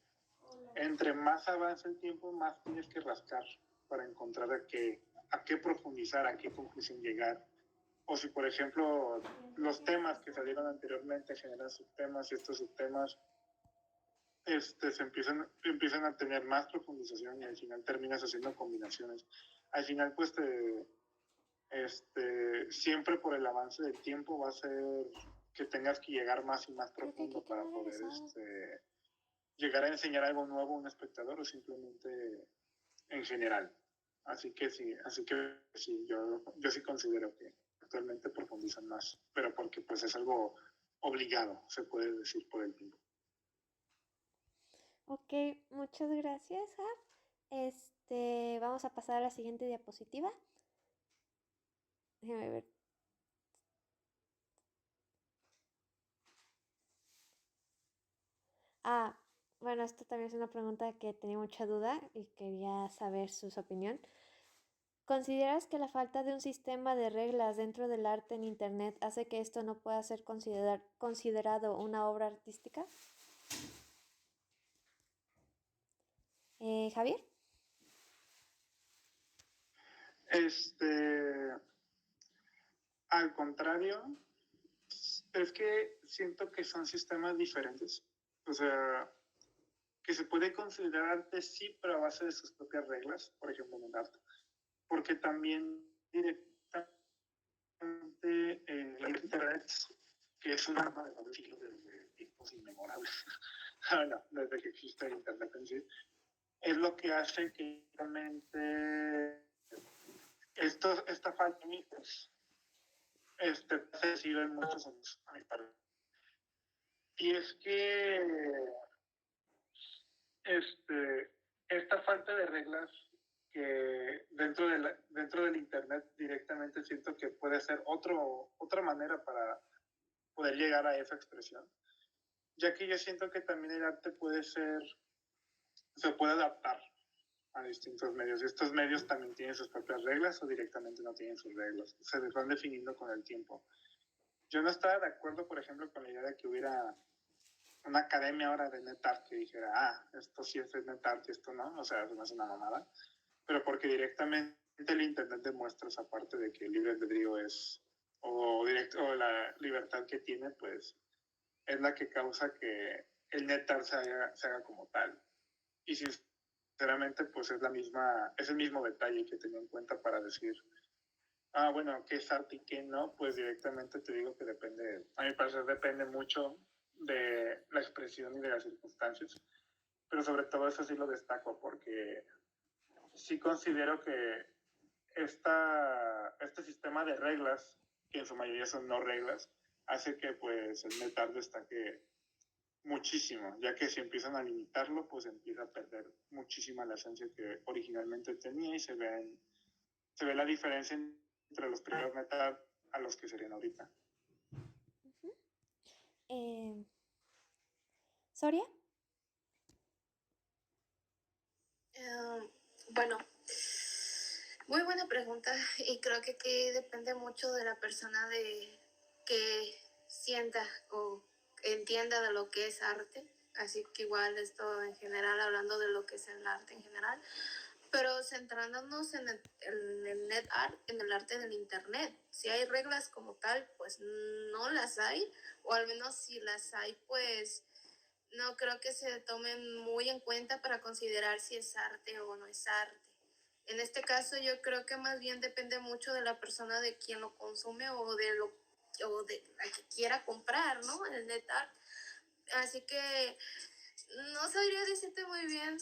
entre más avanza el tiempo, más tienes que rascar para encontrar a qué profundizar, a qué conclusión llegar. O si, por ejemplo, los temas que salieron anteriormente generan subtemas y estos subtemas se empiezan a tener más profundización y al final terminas haciendo combinaciones. Al final, pues, siempre por el avance del tiempo va a ser que tengas que llegar más y más profundo para poder llegar a enseñar algo nuevo a un espectador o simplemente en general. Así que sí, yo sí considero que actualmente profundizan más, pero porque pues es algo obligado, se puede decir, por el tiempo. Ok, muchas gracias, Har. Vamos a pasar a la siguiente diapositiva. Déjame ver. Bueno, esto también es una pregunta que tenía mucha duda y quería saber su opinión. ¿Consideras que la falta de un sistema de reglas dentro del arte en Internet hace que esto no pueda ser considerado una obra artística? Javier. Al contrario, es que siento que son sistemas diferentes. O sea, que se puede considerar arte sí, pero a base de sus propias reglas, por ejemplo, en el arte. Porque también directamente la internet, que es un arma de doble filo desde tiempos inmemorables, no, desde que existe el internet en sí, es lo que hace que realmente esta falta de mitos se siga en muchos años, a mi parecer. Y es que esta falta de reglas que dentro del internet directamente siento que puede ser otra manera para poder llegar a esa expresión, ya que yo siento que también el arte se puede adaptar a distintos medios, y estos medios también tienen sus propias reglas o directamente no tienen sus reglas, se van definiendo con el tiempo. Yo no estaba de acuerdo, por ejemplo, con la idea de que hubiera una academia ahora de NetArt que dijera, esto sí es NetArt y esto no, o sea, no es una mamada, pero porque directamente el internet demuestra esa parte de que el libre albedrío es, o la libertad que tiene, pues, es la que causa que el NetArt se haga como tal. Y sinceramente, pues es el mismo detalle que tenía en cuenta para decir, bueno, qué es arte y qué no, pues directamente te digo que depende, a mi parecer depende mucho de la expresión y de las circunstancias, pero sobre todo eso sí lo destaco porque sí considero que este sistema de reglas, que en su mayoría son no reglas, hace que pues el NetArt destaque muchísimo, ya que si empiezan a limitarlo, pues empieza a perder muchísima la esencia que originalmente tenía y se ve la diferencia entre los primeros NetArt a los que serían ahorita. ¿Soria? Bueno, muy buena pregunta y creo que aquí depende mucho de la persona de que sienta o entienda de lo que es arte, así que igual esto en general, hablando de lo que es el arte en general, pero centrándonos en el net art, en el arte del internet. Si hay reglas como tal, pues no las hay, o al menos si las hay, pues no creo que se tomen muy en cuenta para considerar si es arte o no es arte. En este caso yo creo que más bien depende mucho de la persona de quien lo consume o de la que quiera comprar, ¿no? El net art. Así que no sabría decirte muy bien.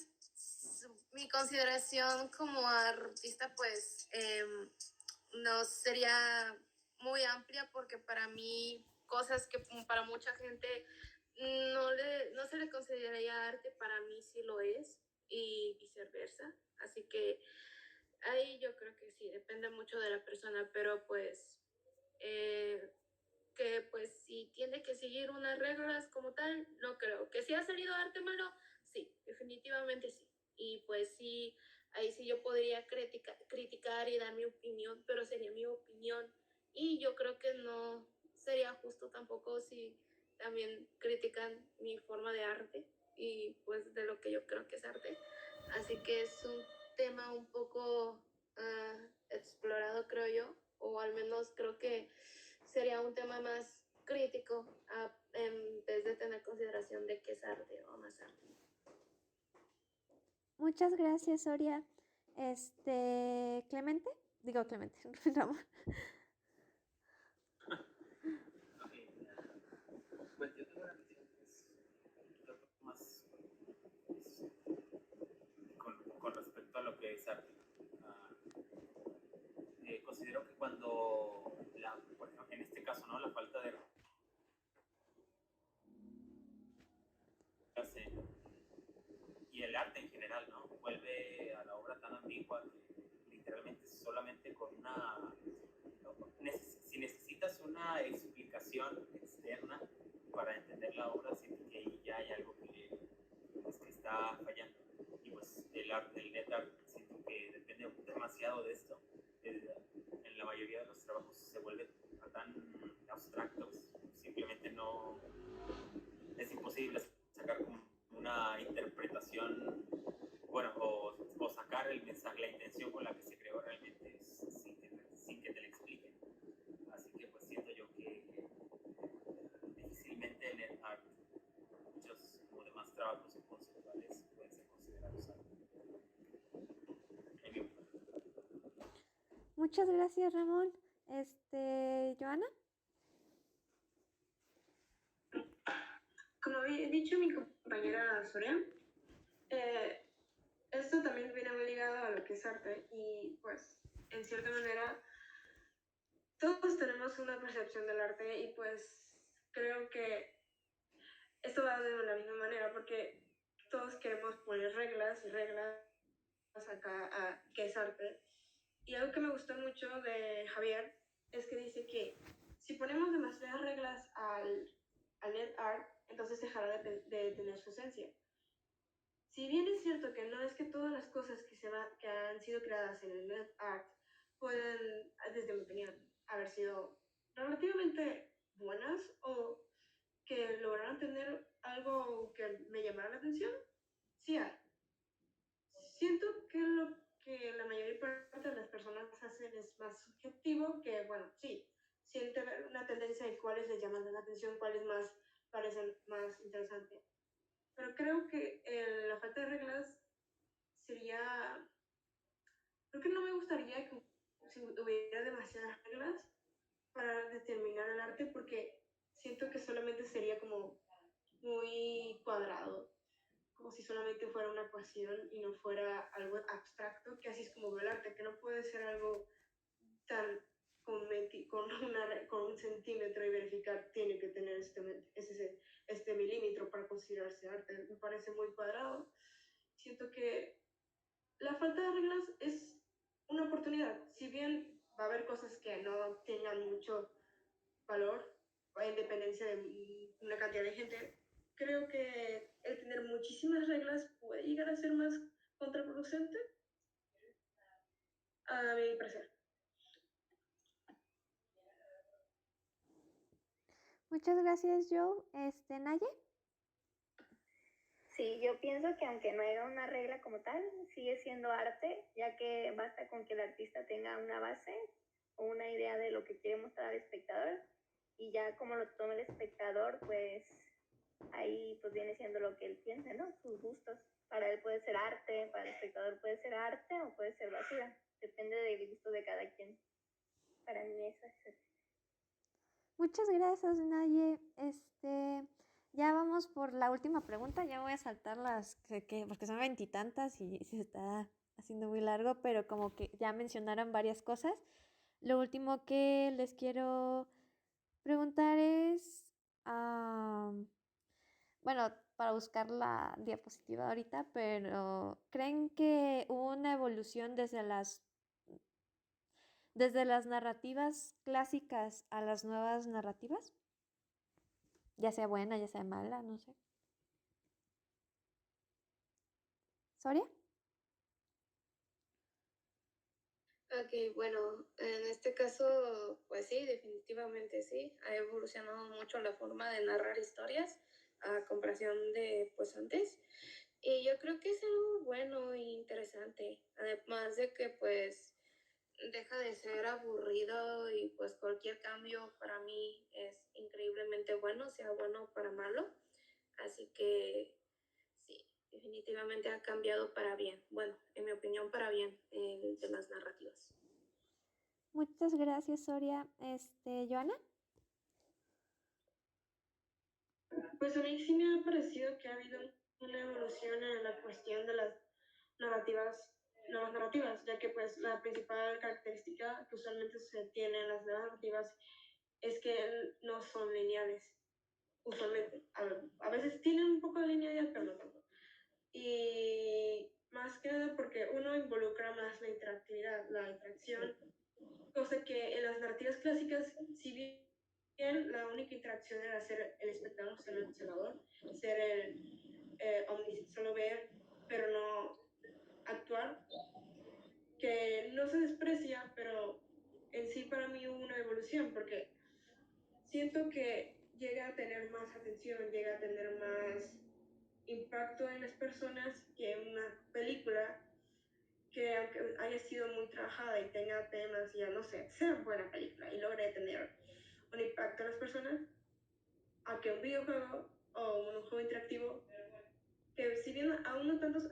Mi consideración como artista pues no sería muy amplia porque para mí cosas que para mucha gente no se le consideraría arte, para mí sí lo es y viceversa. Así que ahí yo creo que sí, depende mucho de la persona, pero pues que pues si tiene que seguir unas reglas como tal, no creo. Que si ha salido arte malo, sí, definitivamente sí. Y pues sí, ahí sí yo podría criticar y dar mi opinión, pero sería mi opinión. Y yo creo que no sería justo tampoco si también critican mi forma de arte y pues de lo que yo creo que es arte. Así que es un tema un poco explorado, creo yo, o al menos creo que sería un tema más crítico en vez de tener consideración de qué es arte o no es arte. Muchas gracias, Soria. Clemente, Ramón. Pues yo tengo una visión que es un poquito más con respecto a lo que es arte. Considero que cuando, por ejemplo, en este caso, ¿no? La falta de arte en general, ¿no? Vuelve a la obra tan ambigua que literalmente solamente con una... Si necesitas una explicación externa para entender la obra, siento que ahí ya hay algo pues, que está fallando. Y pues el net art siento que depende demasiado de esto. En la mayoría de los trabajos se vuelve tan abstractos, simplemente no es imposible sacar como una interpretación, bueno, o sacar el mensaje, la intención con la que se creó realmente sin que te la expliquen. Así que pues siento yo que difícilmente en el art muchos como demás trabajos conceptuales pueden ser considerados arte. Muchas gracias, Ramón. Joana. Como había dicho mi compañera Soria, esto también viene muy ligado a lo que es arte y pues en cierta manera todos tenemos una percepción del arte y pues creo que esto va de la misma manera porque todos queremos poner reglas y reglas acá a qué es arte. Y algo que me gustó mucho de Javier es que dice que si ponemos demasiadas reglas al net art, entonces dejará de tener su esencia. Si bien es cierto que no es que todas las cosas que han sido creadas en el net art pueden, desde mi opinión, haber sido relativamente buenas o que lograron tener algo que me llamara la atención, sí hay. Siento que lo que la mayor parte de las personas hacen es más subjetivo que, bueno, sí, siente una tendencia de cuáles les llaman la atención, cuáles más parecen más interesantes. Pero creo que la falta de reglas sería... Creo que no me gustaría que si hubiera demasiadas reglas para determinar el arte porque siento que solamente sería como muy cuadrado, como si solamente fuera una ecuación y no fuera algo abstracto, que así es como veo el arte, que no puede ser algo tan con un centímetro y verificar tiene que tener este milímetro para considerarse arte. Me parece muy cuadrado. Siento que la falta de reglas es una oportunidad. Si bien va a haber cosas que no tengan mucho valor, en dependencia de una cantidad de gente, creo que el tener muchísimas reglas puede llegar a ser más contraproducente, a mi parecer. Muchas gracias, Joe. Naye. Sí, yo pienso que aunque no haya una regla como tal, sigue siendo arte, ya que basta con que el artista tenga una base o una idea de lo que quiere mostrar al espectador y ya como lo tome el espectador, pues ahí pues viene siendo lo que él piensa, ¿no? Sus gustos. Para él puede ser arte, para el espectador puede ser arte o puede ser basura. Depende del gusto de cada quien. Para mí eso es. Muchas gracias, Naye. Ya vamos por la última pregunta. Ya voy a saltar las porque son 20 y tantas y se está haciendo muy largo, pero como que ya mencionaron varias cosas. Lo último que les quiero preguntar es, bueno, para buscar la diapositiva ahorita, pero ¿creen que hubo una evolución desde las narrativas clásicas a las nuevas narrativas? Ya sea buena, ya sea mala, no sé. ¿Soria? Ok, bueno, en este caso, pues sí, definitivamente sí. Ha evolucionado mucho la forma de narrar historias a comparación de pues antes. Y yo creo que es algo bueno e interesante. Además de que pues deja de ser aburrido y pues cualquier cambio para mí es increíblemente bueno, sea bueno o para malo. Así que sí, definitivamente ha cambiado para bien. Bueno, en mi opinión para bien en temas narrativos. Muchas gracias, Soria. ¿Joana? Pues a mí sí me ha parecido que ha habido una evolución en la cuestión de las nuevas narrativas, ya que pues la principal característica que usualmente se tiene en las nuevas narrativas es que no son lineales, usualmente. A veces tienen un poco de linealidad, pero no tanto. Y involucra más la interactividad, la interacción, cosa que en las narrativas clásicas, si bien la única interacción era ser el espectador, ser el observador, ser el solo ver, pero no actuar, que no se desprecia, pero en sí para mí hubo una evolución, porque siento que llega a tener más atención, llega a tener más impacto en las personas que una película que aunque haya sido muy trabajada y tenga temas, ya no sé, sea buena película y logre tener un impacto en las personas, a que un videojuego o un juego interactivo, que si bien hay no tantos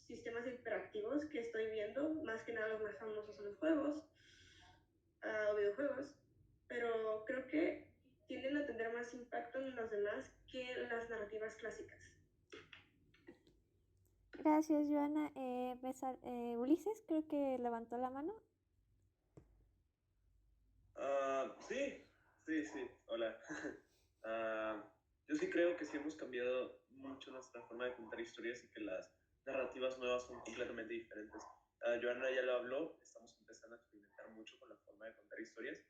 sistemas interactivos que estoy viendo, más que nada los más famosos son los juegos o videojuegos, pero creo que tienden a tener más impacto en los demás que las narrativas clásicas. Gracias, Joana. Ulises, creo que levantó la mano. Sí, hola. Yo sí creo que sí hemos cambiado mucho nuestra forma de contar historias y que las narrativas nuevas son completamente diferentes. Joana ya lo habló, estamos empezando a experimentar mucho con la forma de contar historias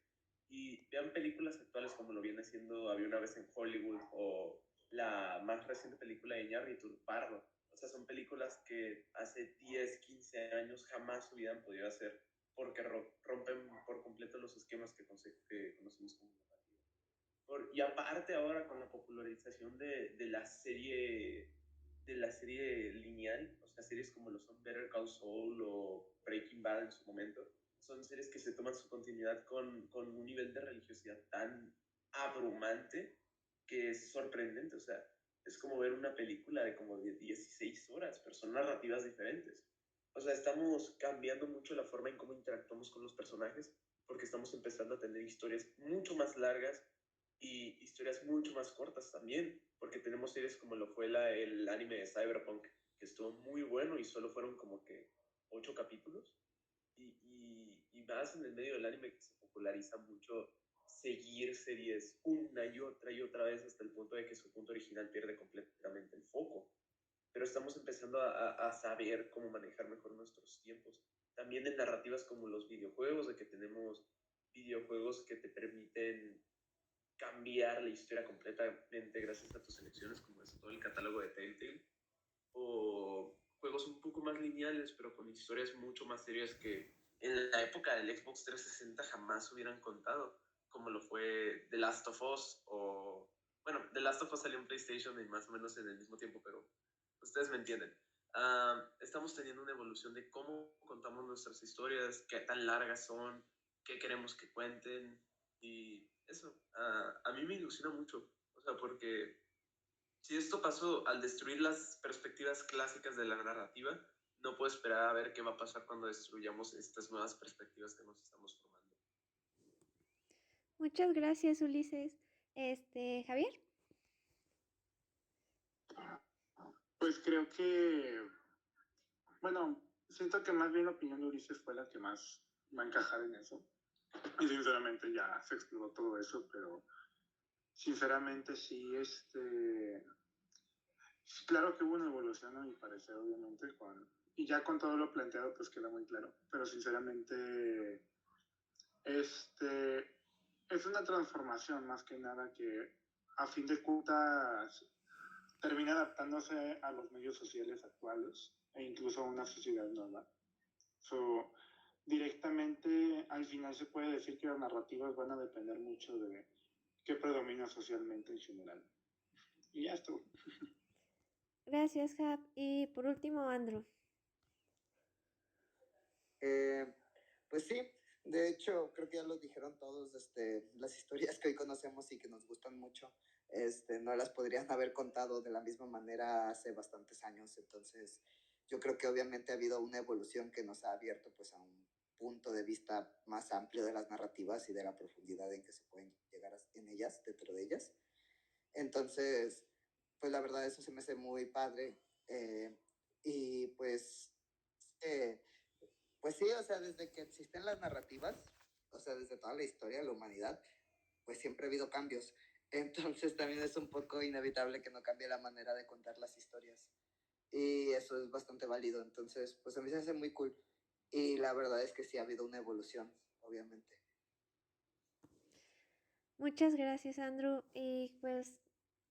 y vean películas actuales como lo viene haciendo Había una vez en Hollywood o la más reciente película de Iñárritu, Pardo. O sea, son películas que hace 10, 15 años jamás hubieran podido hacer porque rompen por completo los esquemas que conocemos como narrativa. Y aparte ahora con la popularización de la serie lineal, o sea, series como lo son Better Call Saul o Breaking Bad en su momento, son series que se toman su continuidad con un nivel de religiosidad tan abrumante que es sorprendente. O sea, es como ver una película de como de 16 horas, pero son narrativas diferentes. O sea, estamos cambiando mucho la forma en cómo interactuamos con los personajes porque estamos empezando a tener historias mucho más largas y historias mucho más cortas también, porque tenemos series como lo fue el anime de Cyberpunk, que estuvo muy bueno y solo fueron como que 8 capítulos, y más en el medio del anime que se populariza mucho seguir series una y otra vez hasta el punto de que su punto original pierde completamente el foco. Pero estamos empezando a saber cómo manejar mejor nuestros tiempos. También en narrativas como los videojuegos, de que tenemos videojuegos que te permiten cambiar la historia completamente gracias a tus elecciones, como es todo el catálogo de Telltale, o juegos un poco más lineales, pero con historias mucho más serias que en la época del Xbox 360 jamás hubieran contado, como lo fue The Last of Us, o bueno, The Last of Us salió en PlayStation y más o menos en el mismo tiempo, pero ustedes me entienden. Estamos teniendo una evolución de cómo contamos nuestras historias, qué tan largas son, qué queremos que cuenten, y eso, a mí me ilusiona mucho, o sea, porque si esto pasó al destruir las perspectivas clásicas de la narrativa, no puedo esperar a ver qué va a pasar cuando destruyamos estas nuevas perspectivas que nos estamos formando. Muchas gracias, Ulises. Javier. Pues creo que, bueno, siento que más bien la opinión de Ulises fue la que más va a encajar en eso. Y sinceramente ya se exploró todo eso, pero sinceramente sí, claro que hubo una evolución a mi parecer, obviamente, y ya con todo lo planteado pues queda muy claro, pero sinceramente es una transformación más que nada que a fin de cuentas termina adaptándose a los medios sociales actuales e incluso a una sociedad nueva. Directamente al final se puede decir que las narrativas van a depender mucho de qué predomina socialmente en general. Y ya estuvo. Gracias, Jap. Y por último, Andrew. Pues sí, de hecho creo que ya lo dijeron todos, las historias que hoy conocemos y que nos gustan mucho, no las podrían haber contado de la misma manera hace bastantes años. Entonces yo creo que obviamente ha habido una evolución que nos ha abierto pues a un punto de vista más amplio de las narrativas y de la profundidad en que se pueden llegar en ellas, dentro de ellas. Entonces, pues la verdad eso se me hace muy padre. Y pues sí, o sea, desde que existen las narrativas, o sea, desde toda la historia de la humanidad, pues siempre ha habido cambios. Entonces también es un poco inevitable que no cambie la manera de contar las historias. y eso es bastante válido. Entonces, pues a mí se hace muy cool. Y la verdad es que sí ha habido una evolución, obviamente. Muchas gracias, Andrew. Y pues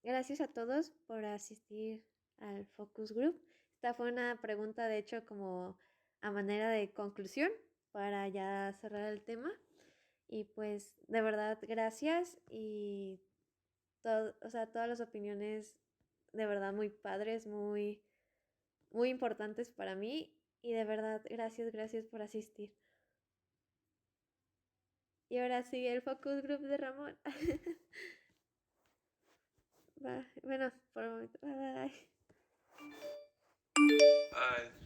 gracias a todos por asistir al Focus Group. Esta fue una pregunta, de hecho, como a manera de conclusión para ya cerrar el tema. Y pues de verdad, gracias. Y o sea, todas las opiniones de verdad muy padres, muy, muy importantes para mí. Y de verdad, gracias por asistir. Y ahora sigue el Focus Group de Ramón. Bueno, por el momento. Bye bye. Bye.